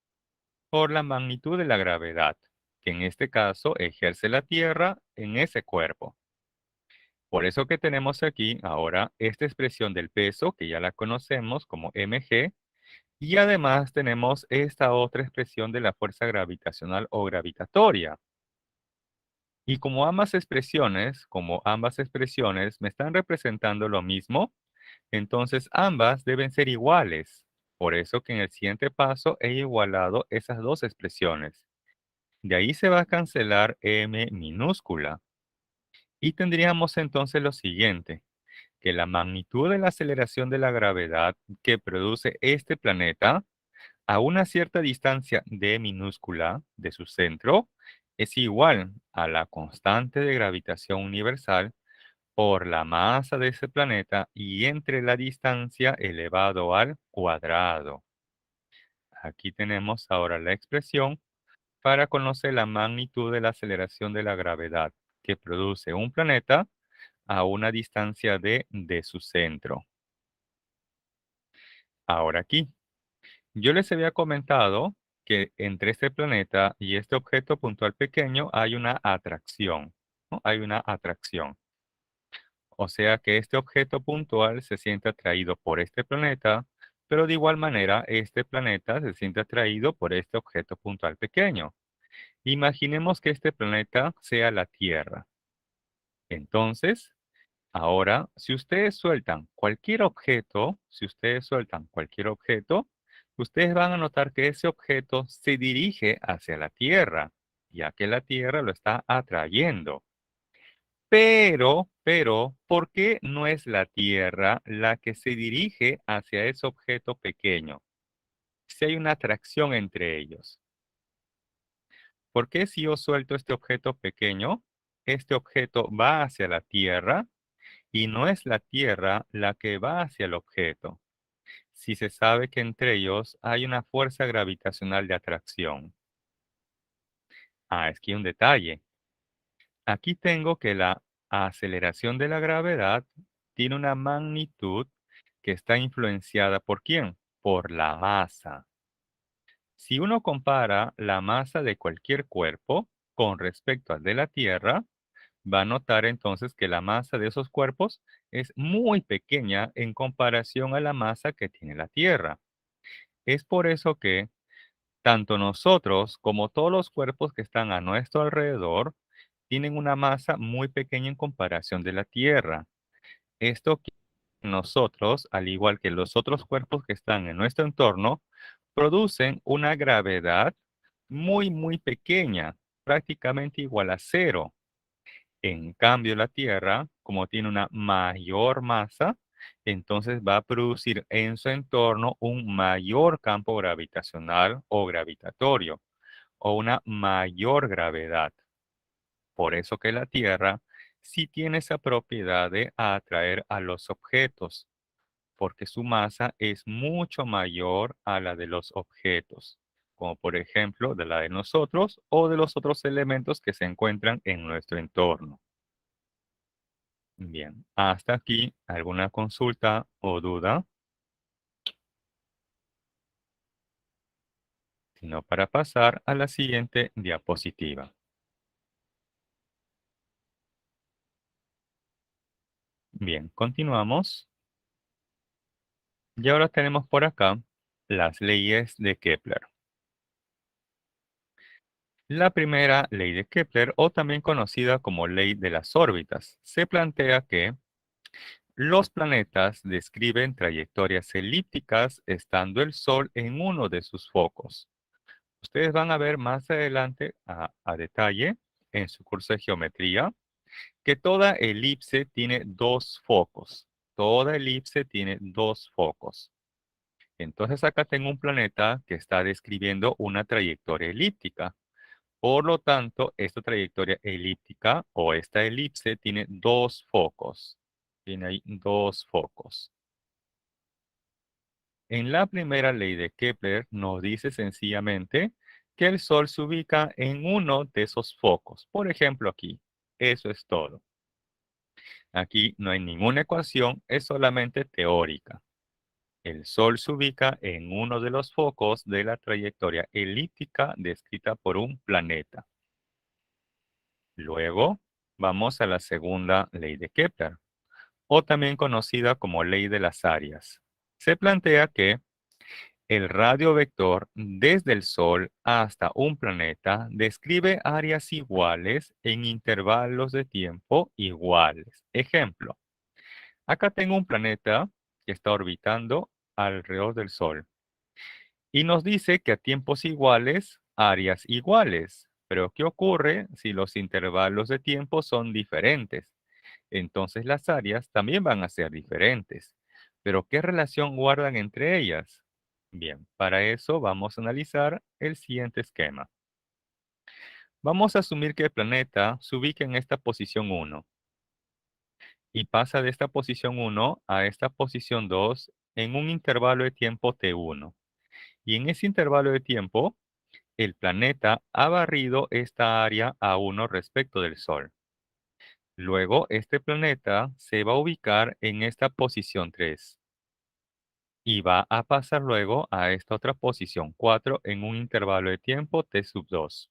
por la magnitud de la gravedad, que en este caso ejerce la Tierra en ese cuerpo. Por eso que tenemos aquí ahora esta expresión del peso, que ya la conocemos como mg, y además tenemos esta otra expresión de la fuerza gravitacional o gravitatoria. Y como ambas expresiones me están representando lo mismo, entonces ambas deben ser iguales. Por eso que en el siguiente paso he igualado esas dos expresiones. De ahí se va a cancelar m minúscula. Y tendríamos entonces lo siguiente, que la magnitud de la aceleración de la gravedad que produce este planeta a una cierta distancia d minúscula de su centro es igual a la constante de gravitación universal por la masa de ese planeta y entre la distancia elevado al cuadrado. Aquí tenemos ahora la expresión para conocer la magnitud de la aceleración de la gravedad que produce un planeta a una distancia de su centro. Ahora aquí, yo les había comentado que entre este planeta y este objeto puntual pequeño hay una atracción, ¿no? Hay una atracción. O sea que este objeto puntual se siente atraído por este planeta, pero de igual manera este planeta se siente atraído por este objeto puntual pequeño. Imaginemos que este planeta sea la Tierra. Entonces, ahora, si ustedes sueltan cualquier objeto, ustedes van a notar que ese objeto se dirige hacia la Tierra, ya que la Tierra lo está atrayendo. Pero, ¿por qué no es la Tierra la que se dirige hacia ese objeto pequeño? Si hay una atracción entre ellos. ¿Por qué si yo suelto este objeto pequeño, este objeto va hacia la Tierra y no es la Tierra la que va hacia el objeto? Si se sabe que entre ellos hay una fuerza gravitacional de atracción. Ah, es que hay un detalle. Aquí tengo que la aceleración de la gravedad tiene una magnitud que está influenciada ¿por quién? Por la masa. Si uno compara la masa de cualquier cuerpo con respecto al de la Tierra, va a notar entonces que la masa de esos cuerpos es muy pequeña en comparación a la masa que tiene la Tierra. Es por eso que tanto nosotros como todos los cuerpos que están a nuestro alrededor tienen una masa muy pequeña en comparación de la Tierra. Esto quiere decir que nosotros, al igual que los otros cuerpos que están en nuestro entorno, producen una gravedad muy, muy pequeña. prácticamente igual a cero. En cambio, la Tierra, como tiene una mayor masa, entonces va a producir en su entorno un mayor campo gravitacional o gravitatorio, o una mayor gravedad. Por eso que la Tierra sí tiene esa propiedad de atraer a los objetos, porque su masa es mucho mayor a la de los objetos, como por ejemplo de la de nosotros o de los otros elementos que se encuentran en nuestro entorno. Bien, hasta aquí, ¿alguna consulta o duda? Sino para pasar a la siguiente diapositiva. Bien, continuamos. Y ahora tenemos por acá las leyes de Kepler. La primera ley de Kepler, o también conocida como ley de las órbitas, se plantea que los planetas describen trayectorias elípticas estando el Sol en uno de sus focos. Ustedes van a ver más adelante a detalle en su curso de geometría que toda elipse tiene dos focos. Toda elipse tiene dos focos. Entonces acá tengo un planeta que está describiendo una trayectoria elíptica. Por lo tanto, esta trayectoria elíptica o esta elipse tiene dos focos. Tiene ahí dos focos. En la primera ley de Kepler nos dice sencillamente que el Sol se ubica en uno de esos focos. Por ejemplo, aquí. Eso es todo. Aquí no hay ninguna ecuación, es solamente teórica. El Sol se ubica en uno de los focos de la trayectoria elíptica descrita por un planeta. Luego, vamos a la segunda ley de Kepler, o también conocida como ley de las áreas. Se plantea que el radio vector desde el Sol hasta un planeta describe áreas iguales en intervalos de tiempo iguales. Ejemplo, acá tengo un planeta que está orbitando alrededor del Sol y nos dice que a tiempos iguales, áreas iguales. Pero ¿qué ocurre si los intervalos de tiempo son diferentes? Entonces las áreas también van a ser diferentes. Pero ¿qué relación guardan entre ellas? Bien, para eso vamos a analizar el siguiente esquema. Vamos a asumir que el planeta se ubica en esta posición 1 y pasa de esta posición 1 a esta posición 2 en un intervalo de tiempo t1. Y en ese intervalo de tiempo, el planeta ha barrido esta área a 1 respecto del Sol. Luego, este planeta se va a ubicar en esta posición 3 y va a pasar luego a esta otra posición 4 en un intervalo de tiempo t sub 2.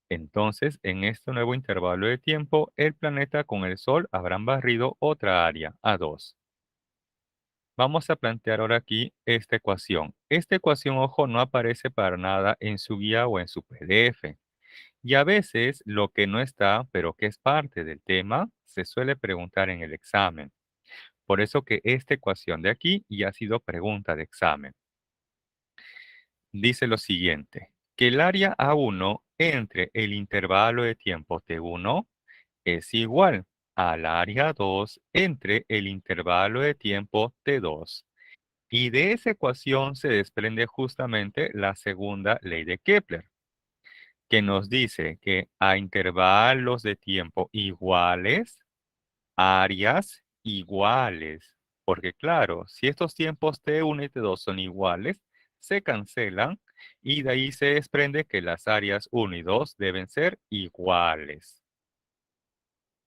Entonces, en este nuevo intervalo de tiempo, el planeta con el Sol habrán barrido otra área, A2. Vamos a plantear ahora aquí esta ecuación. Esta ecuación, ojo, no aparece para nada en su guía o en su PDF. Y a veces lo que no está, pero que es parte del tema, se suele preguntar en el examen. Por eso que esta ecuación de aquí ya ha sido pregunta de examen. Dice lo siguiente, que el área A1 entre el intervalo de tiempo T1 es igual al área 2 entre el intervalo de tiempo T2. Y de esa ecuación se desprende justamente la segunda ley de Kepler, que nos dice que a intervalos de tiempo iguales, áreas iguales. Porque claro, si estos tiempos T1 y T2 son iguales, se cancelan y de ahí se desprende que las áreas 1 y 2 deben ser iguales.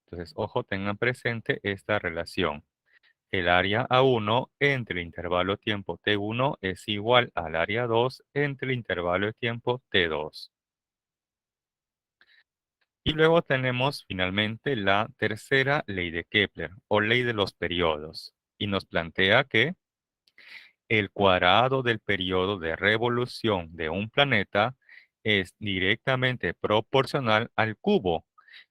Entonces, ojo, tengan presente esta relación. El área A1 entre el intervalo tiempo T1 es igual al área 2 entre el intervalo de tiempo T2. Y luego tenemos finalmente la tercera ley de Kepler o ley de los periodos. Y nos plantea que el cuadrado del periodo de revolución de un planeta es directamente proporcional al cubo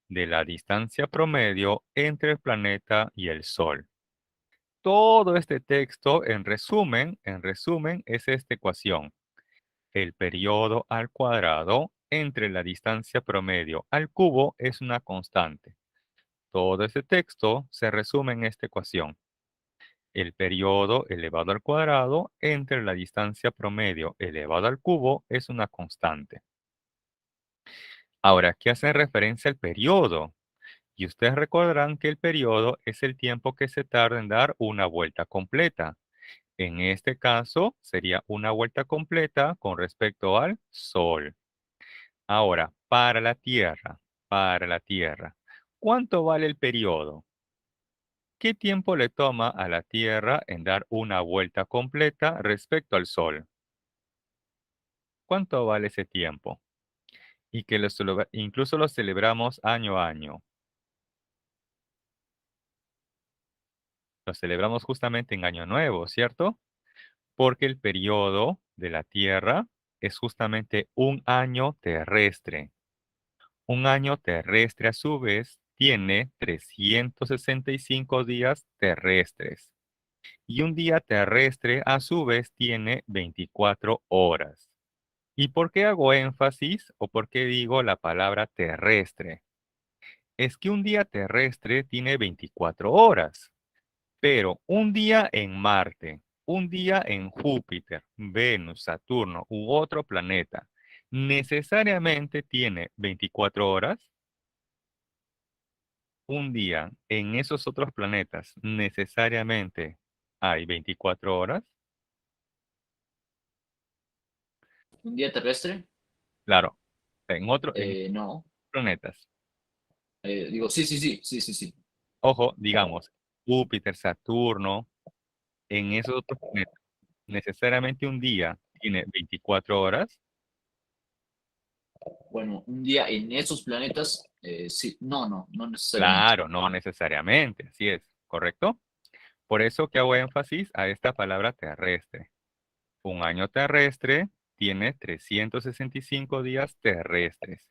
de la distancia promedio entre el planeta y el Sol. Todo este texto, en resumen, es esta ecuación. El periodo al cuadrado entre la distancia promedio al cubo es una constante. Todo ese texto se resume en esta ecuación. El periodo elevado al cuadrado entre la distancia promedio elevado al cubo es una constante. Ahora, ¿qué hace referencia al periodo? Y ustedes recordarán que el periodo es el tiempo que se tarda en dar una vuelta completa. En este caso, sería una vuelta completa con respecto al Sol. Ahora, para la Tierra, ¿cuánto vale el periodo? ¿Qué tiempo le toma a la Tierra en dar una vuelta completa respecto al Sol? ¿Cuánto vale ese tiempo? Y que incluso lo celebramos año a año. Lo celebramos justamente en Año Nuevo, ¿cierto? Porque el periodo de la Tierra es justamente un año terrestre. Un año terrestre a su vez tiene 365 días terrestres. Y un día terrestre a su vez tiene 24 horas. ¿Y por qué hago énfasis o por qué digo la palabra terrestre? Es que un día terrestre tiene 24 horas, pero un día en Marte, un día en Júpiter, Venus, Saturno u otro planeta, necesariamente tiene 24 horas. Un día en esos otros planetas necesariamente hay 24 horas. ¿Un día terrestre? Claro, en No. planetas. Digo, sí, sí, sí, sí, sí, sí. Ojo, digamos, Júpiter, Saturno, en esos otros planetas, necesariamente un día tiene 24 horas. Bueno, un día en esos planetas, sí, no, no, no necesariamente. Claro, no necesariamente, así es, ¿correcto? Por eso que hago énfasis a esta palabra terrestre. Un año terrestre tiene 365 días terrestres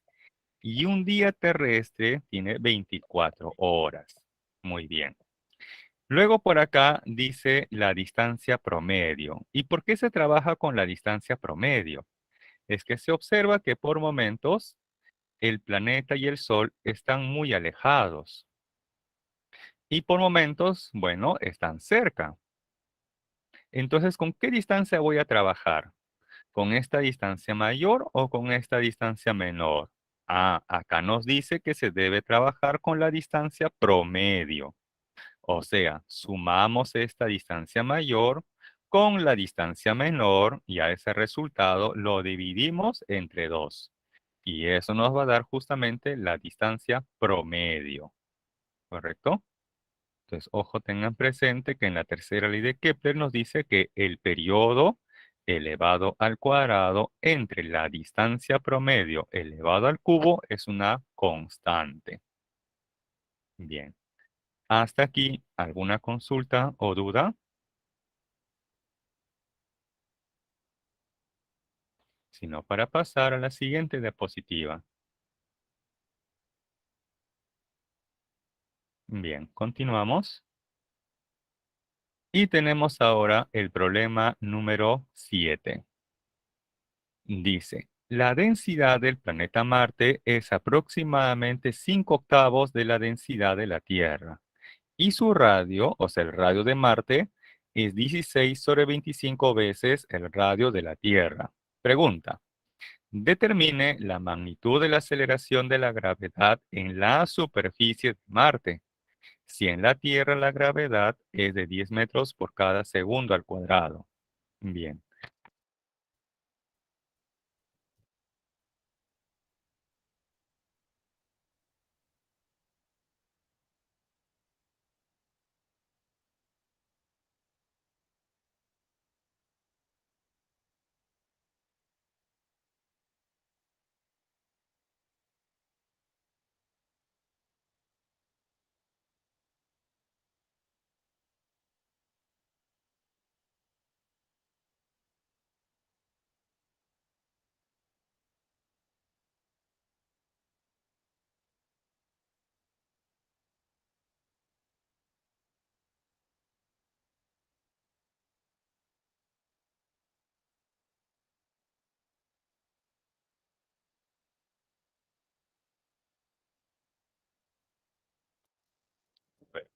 y un día terrestre tiene 24 horas. Muy bien. Luego por acá dice la distancia promedio. ¿Y por qué se trabaja con la distancia promedio? Es que se observa que por momentos el planeta y el Sol están muy alejados y por momentos, bueno, están cerca. Entonces, ¿con qué distancia voy a trabajar? ¿Con esta distancia mayor o con esta distancia menor? Ah, acá nos dice que se debe trabajar con la distancia promedio. O sea, sumamos esta distancia mayor con la distancia menor y a ese resultado lo dividimos entre 2. Y eso nos va a dar justamente la distancia promedio. ¿Correcto? Entonces, ojo, tengan presente que en la tercera ley de Kepler nos dice que el periodo elevado al cuadrado entre la distancia promedio elevado al cubo es una constante. Bien. Hasta aquí, ¿alguna consulta o duda? Sino para pasar a la siguiente diapositiva. Bien, continuamos. Y tenemos ahora el problema número 7. Dice, la densidad del planeta Marte es aproximadamente 5 octavos de la densidad de la Tierra. Y su radio, o sea, el radio de Marte, es 16 sobre 25 veces el radio de la Tierra. Pregunta. Determine la magnitud de la aceleración de la gravedad en la superficie de Marte. Si en la Tierra la gravedad es de 10 metros por cada segundo al cuadrado. Bien.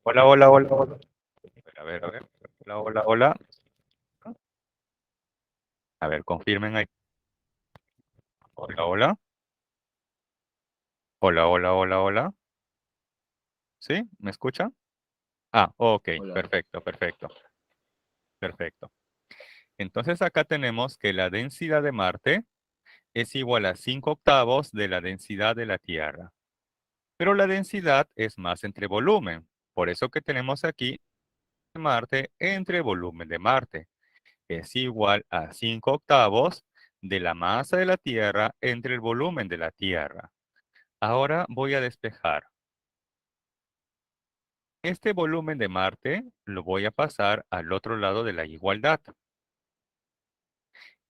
Hola, hola, hola, hola. A ver, a ver. Hola, hola, hola. A ver, confirmen ahí. Hola, hola. Hola, hola, hola, hola. ¿Sí? ¿Me escuchan? Ah, ok, Hola. perfecto, perfecto, perfecto. Entonces acá tenemos que la densidad de Marte es igual a 5 octavos de la densidad de la Tierra. Pero la densidad es masa entre volumen. Por eso que tenemos aquí Marte entre volumen de Marte. Es igual a 5 octavos de la masa de la Tierra entre el volumen de la Tierra. Ahora voy a despejar. Este volumen de Marte lo voy a pasar al otro lado de la igualdad.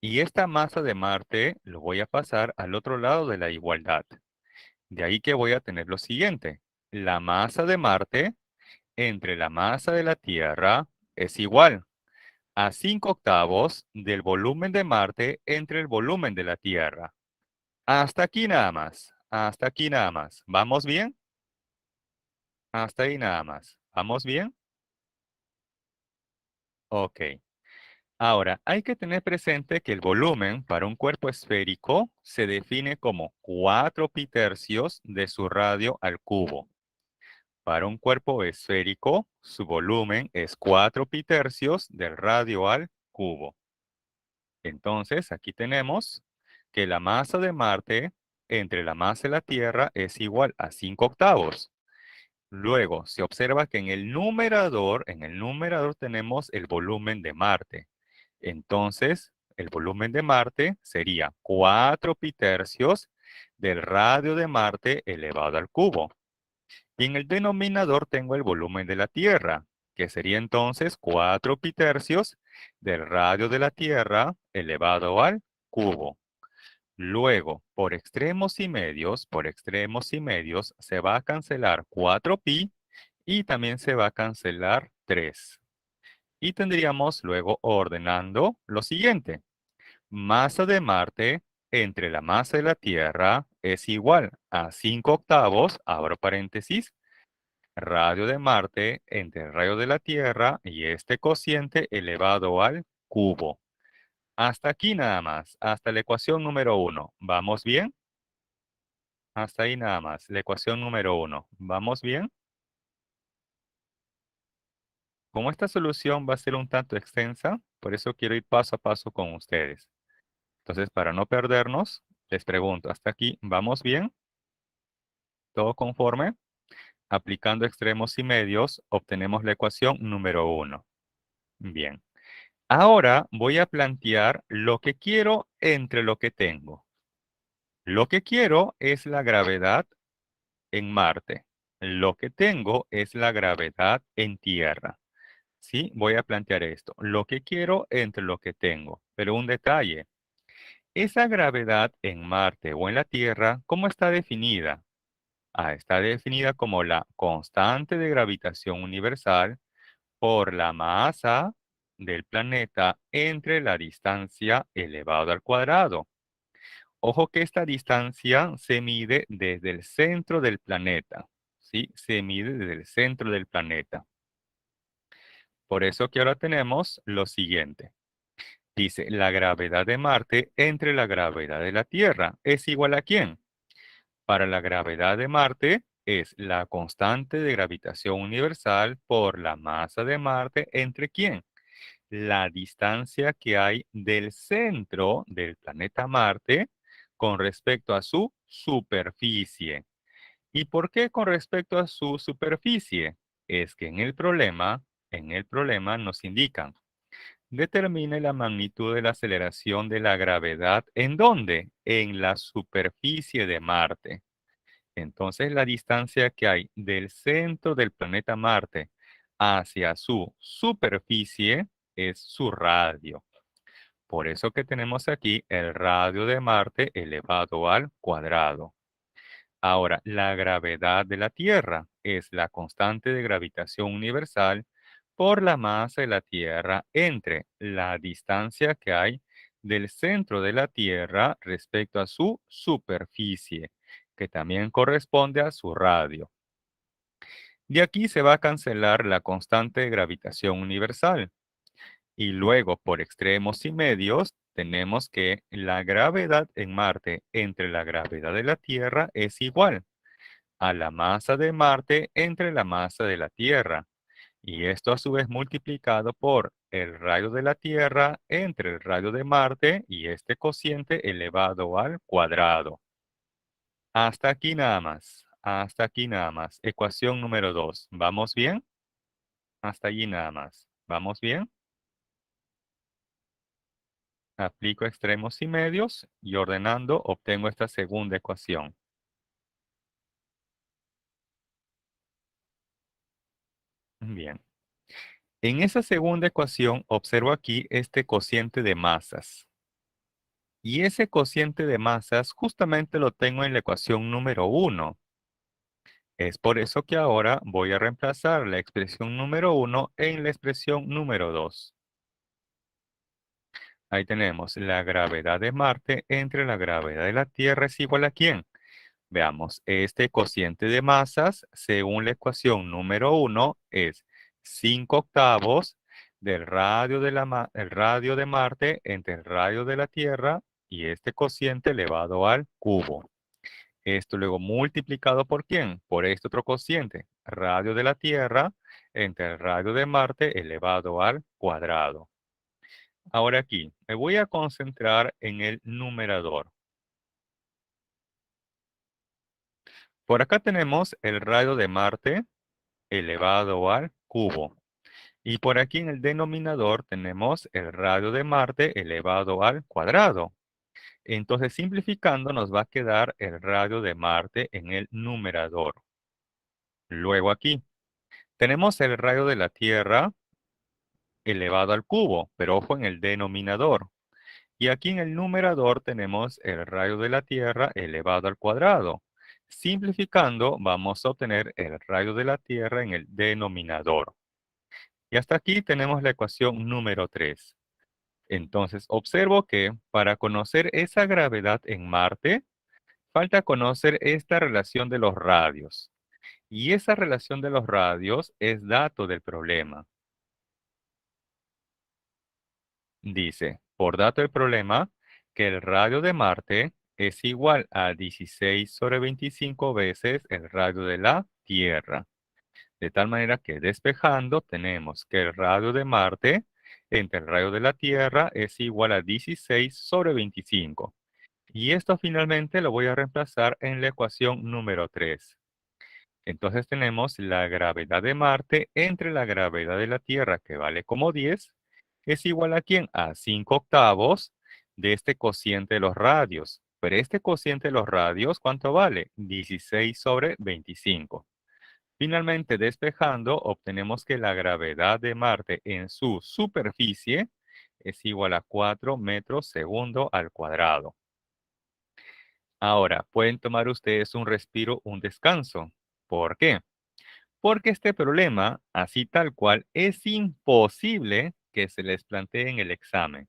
Y esta masa de Marte lo voy a pasar al otro lado de la igualdad. De ahí que voy a tener lo siguiente. La masa de Marte entre la masa de la Tierra es igual a 5 octavos del volumen de Marte entre el volumen de la Tierra. Hasta aquí nada más. Hasta aquí nada más. ¿Vamos bien? Hasta ahí nada más. ¿Vamos bien? Ok. Ahora, hay que tener presente que el volumen para un cuerpo esférico se define como 4 pitercios de su radio al cubo. Para un cuerpo esférico, su volumen es 4 pitercios del radio al cubo. Entonces, aquí tenemos que la masa de Marte entre la masa de la Tierra es igual a 5 octavos. Luego, se observa que en el numerador tenemos el volumen de Marte. Entonces, el volumen de Marte sería 4 pitercios del radio de Marte elevado al cubo. Y en el denominador tengo el volumen de la Tierra, que sería entonces 4 pitercios del radio de la Tierra elevado al cubo. Luego, por extremos y medios, se va a cancelar 4pi y también se va a cancelar 3. Y tendríamos luego ordenando lo siguiente. Masa de Marte entre la masa de la Tierra es igual a 5 octavos, abro paréntesis, radio de Marte entre el radio de la Tierra y este cociente elevado al cubo. Hasta aquí nada más, hasta la ecuación número 1. ¿Vamos bien? Hasta ahí nada más, la ecuación número 1. ¿Vamos bien? Como esta solución va a ser un tanto extensa, por eso quiero ir paso a paso con ustedes. Entonces, para no perdernos, les pregunto, ¿hasta aquí vamos bien? ¿Todo conforme? Aplicando extremos y medios, obtenemos la ecuación número 1. Bien. Ahora voy a plantear lo que quiero entre lo que tengo. Lo que quiero es la gravedad en Marte. Lo que tengo es la gravedad en Tierra. ¿Sí? Voy a plantear esto. Lo que quiero entre lo que tengo. Pero un detalle. Esa gravedad en Marte o en la Tierra, ¿cómo está definida? Está definida como la constante de gravitación universal por la masa del planeta entre la distancia elevado al cuadrado. Ojo que esta distancia se mide desde el centro del planeta, ¿sí? Se mide desde el centro del planeta. Por eso que ahora tenemos lo siguiente. Dice, la gravedad de Marte entre la gravedad de la Tierra es igual a ¿quién? Para la gravedad de Marte es la constante de gravitación universal por la masa de Marte entre ¿quién? La distancia que hay del centro del planeta Marte con respecto a su superficie. ¿Y por qué con respecto a su superficie? Es que en el problema nos indican, determine la magnitud de la aceleración de la gravedad. ¿En dónde? En la superficie de Marte. Entonces, la distancia que hay del centro del planeta Marte hacia su superficie es su radio. Por eso que tenemos aquí el radio de Marte elevado al cuadrado. Ahora, la gravedad de la Tierra es la constante de gravitación universal por la masa de la Tierra entre la distancia que hay del centro de la Tierra respecto a su superficie, que también corresponde a su radio. De aquí se va a cancelar la constante de gravitación universal. Y luego, por extremos y medios, tenemos que la gravedad en Marte entre la gravedad de la Tierra es igual a la masa de Marte entre la masa de la Tierra. Y esto a su vez multiplicado por el radio de la Tierra entre el radio de Marte y este cociente elevado al cuadrado. Hasta aquí nada más. Hasta aquí nada más. Ecuación número 2. ¿Vamos bien? Hasta allí nada más. ¿Vamos bien? Aplico extremos y medios y ordenando obtengo esta segunda ecuación. Bien. En esa segunda ecuación observo aquí este cociente de masas. Y ese cociente de masas justamente lo tengo en la ecuación número 1. Es por eso que ahora voy a reemplazar la expresión número 1 en la expresión número 2. Ahí tenemos la gravedad de Marte entre la gravedad de la Tierra es igual a ¿quién? Veamos, este cociente de masas, según la ecuación número 1, es 5 octavos del radio el radio de Marte entre el radio de la Tierra y este cociente elevado al cubo. Esto luego multiplicado por ¿quién? Por este otro cociente, radio de la Tierra entre el radio de Marte elevado al cuadrado. Ahora aquí, me voy a concentrar en el numerador. Por acá tenemos el radio de Marte elevado al cubo. Y por aquí en el denominador tenemos el radio de Marte elevado al cuadrado. Entonces, simplificando, nos va a quedar el radio de Marte en el numerador. Luego aquí tenemos el radio de la Tierra elevado al cubo, pero ojo en el denominador. Y aquí en el numerador tenemos el radio de la Tierra elevado al cuadrado. Simplificando, vamos a obtener el radio de la Tierra en el denominador. Y hasta aquí tenemos la ecuación número 3. Entonces, observo que para conocer esa gravedad en Marte, falta conocer esta relación de los radios. Y esa relación de los radios es dato del problema. Dice, por dato del problema, que el radio de Marte es igual a 16 sobre 25 veces el radio de la Tierra. De tal manera que despejando tenemos que el radio de Marte entre el radio de la Tierra es igual a 16 sobre 25. Y esto finalmente lo voy a reemplazar en la ecuación número 3. Entonces tenemos la gravedad de Marte entre la gravedad de la Tierra, que vale como 10, es igual a ¿quién? A 5 octavos de este cociente de los radios. Pero este cociente de los radios, ¿cuánto vale? 16 sobre 25. Finalmente, despejando, obtenemos que la gravedad de Marte en su superficie es igual a 4 metros segundo al cuadrado. Ahora, pueden tomar ustedes un respiro, un descanso. ¿Por qué? Porque este problema, así tal cual, es imposible que se les plantee en el examen.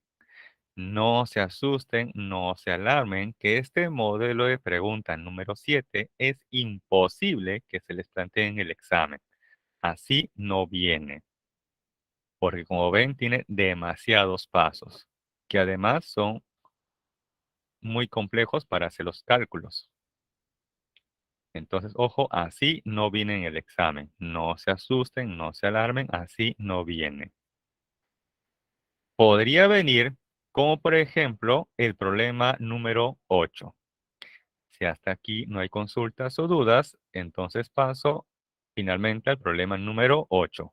No se asusten, no se alarmen, que este modelo de pregunta número 7 es imposible que se les plantee en el examen. Así no viene, porque como ven tiene demasiados pasos, que además son muy complejos para hacer los cálculos. Entonces, ojo, así no viene en el examen. No se asusten, no se alarmen, así no viene. Podría venir como por ejemplo el problema número 8. Si hasta aquí no hay consultas o dudas, entonces paso finalmente al problema número 8.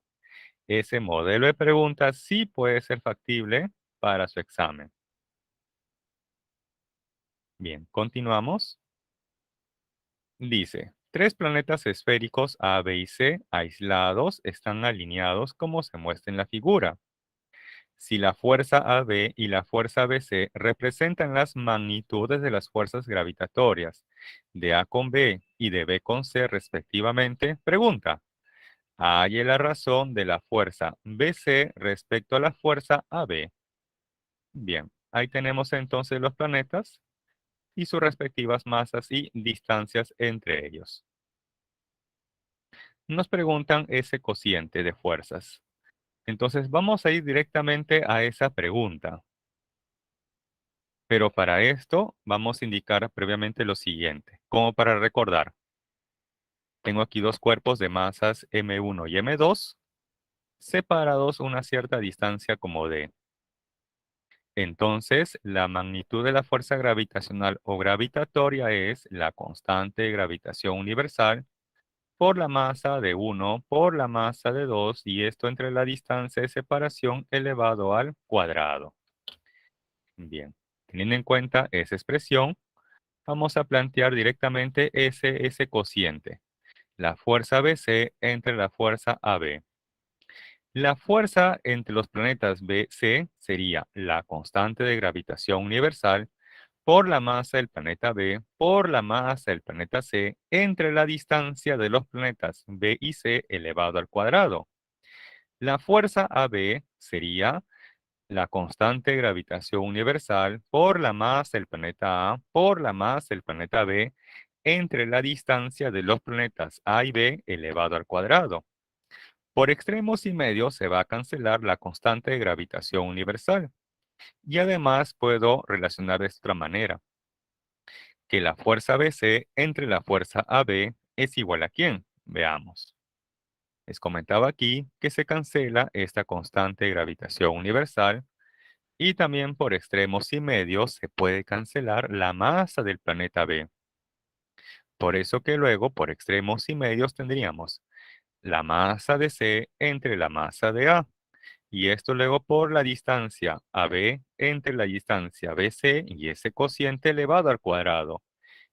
Ese modelo de preguntas sí puede ser factible para su examen. Bien, continuamos. Dice, tres planetas esféricos A, B y C aislados están alineados como se muestra en la figura. Si la fuerza AB y la fuerza BC representan las magnitudes de las fuerzas gravitatorias de A con B y de B con C respectivamente, pregunta, halle la razón de la fuerza BC respecto a la fuerza AB. Bien, ahí tenemos entonces los planetas y sus respectivas masas y distancias entre ellos. nos preguntan ese cociente de fuerzas. Entonces vamos a ir directamente a esa pregunta. Pero para esto vamos a indicar previamente lo siguiente, como para recordar. Tengo aquí dos cuerpos de masas M1 y M2, separados una cierta distancia como D. Entonces, la magnitud de la fuerza gravitacional o gravitatoria es la constante de gravitación universal por la masa de 1 por la masa de 2 y esto entre la distancia de separación elevado al cuadrado. Bien, teniendo en cuenta esa expresión, vamos a plantear directamente ese cociente, la fuerza BC entre la fuerza AB. La fuerza entre los planetas BC sería la constante de gravitación universal por la masa del planeta B por la masa del planeta C entre la distancia de los planetas B y C elevado al cuadrado. La fuerza AB sería la constante de gravitación universal por la masa del planeta A por la masa del planeta B entre la distancia de los planetas A y B elevado al cuadrado. Por extremos y medios se va a cancelar la constante de gravitación universal. Y además puedo relacionar de esta manera, que la fuerza BC entre la fuerza AB es igual a ¿quién? Veamos. Les comentaba aquí que se cancela esta constante de gravitación universal y también por extremos y medios se puede cancelar la masa del planeta B. Por eso que luego por extremos y medios tendríamos la masa de C entre la masa de A. Y esto luego por la distancia AB entre la distancia BC y ese cociente elevado al cuadrado.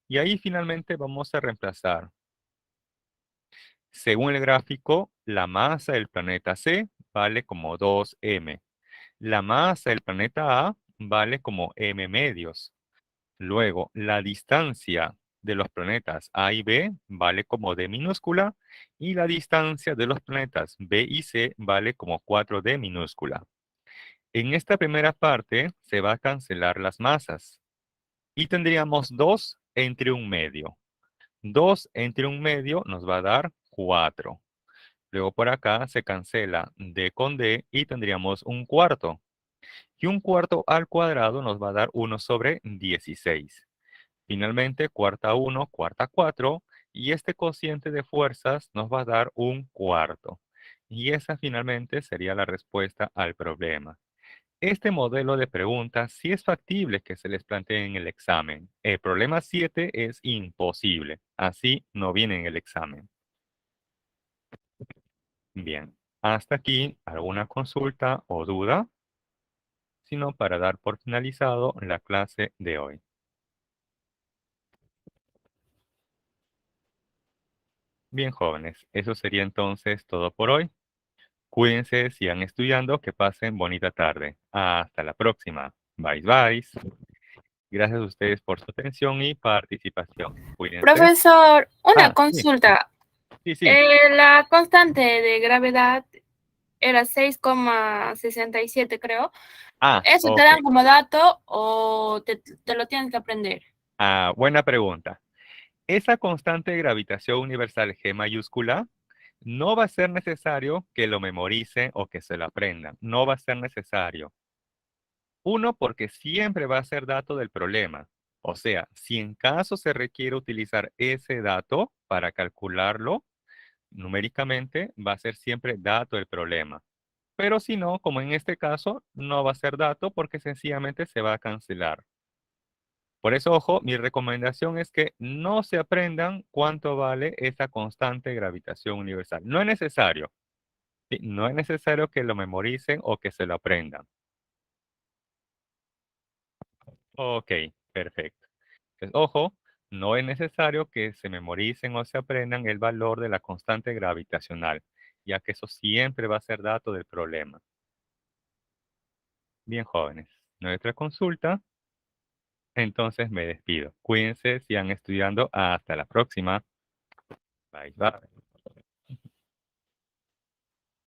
Y ahí finalmente vamos a reemplazar. Según el gráfico, la masa del planeta C vale como 2m. La masa del planeta A vale como m medios. Luego, la distancia de los planetas A y B vale como d minúscula y la distancia de los planetas B y C vale como 4d minúscula. En esta primera parte se va a cancelar las masas y tendríamos 2 entre un medio. 2 entre un medio nos va a dar 4. Luego por acá se cancela d con d y tendríamos un cuarto. Y un cuarto al cuadrado nos va a dar 1 sobre 16. Finalmente, cuarta 1, cuarta 4. Y este cociente de fuerzas nos va a dar un cuarto. Y esa finalmente sería la respuesta al problema. Este modelo de preguntas sí es factible que se les plantee en el examen. El problema 7 es imposible. Así no viene en el examen. Bien, hasta aquí alguna consulta o duda, sino para dar por finalizado la clase de hoy. Bien, jóvenes, eso sería entonces todo por hoy. Cuídense, sigan estudiando, que pasen bonita tarde. Hasta la próxima. Bye, bye. Gracias a ustedes por su atención y participación. Cuídense. Profesor, una Sí, consulta. sí. La constante de gravedad era 6,67, creo. ¿Eso te Ok. dan como dato o te lo tienes que aprender? Buena pregunta. Esa constante de gravitación universal G mayúscula no va a ser necesario que lo memoricen o que se lo aprendan. No va a ser necesario. Uno, porque siempre va a ser dato del problema. O sea, si en caso se requiere utilizar ese dato para calcularlo numéricamente, va a ser siempre dato del problema. Pero si no, como en este caso, no va a ser dato porque sencillamente se va a cancelar. Por eso, ojo, mi recomendación es que no se aprendan cuánto vale esa constante de gravitación universal. No es necesario. ¿Sí? No es necesario que lo memoricen o que se lo aprendan. Ok, perfecto. Entonces, ojo, no es necesario que se memoricen o se aprendan el valor de la constante gravitacional, ya que eso siempre va a ser dato del problema. Bien, jóvenes, nuestra consulta. Entonces me despido. Cuídense, sigan estudiando. Hasta la próxima. Bye, bye.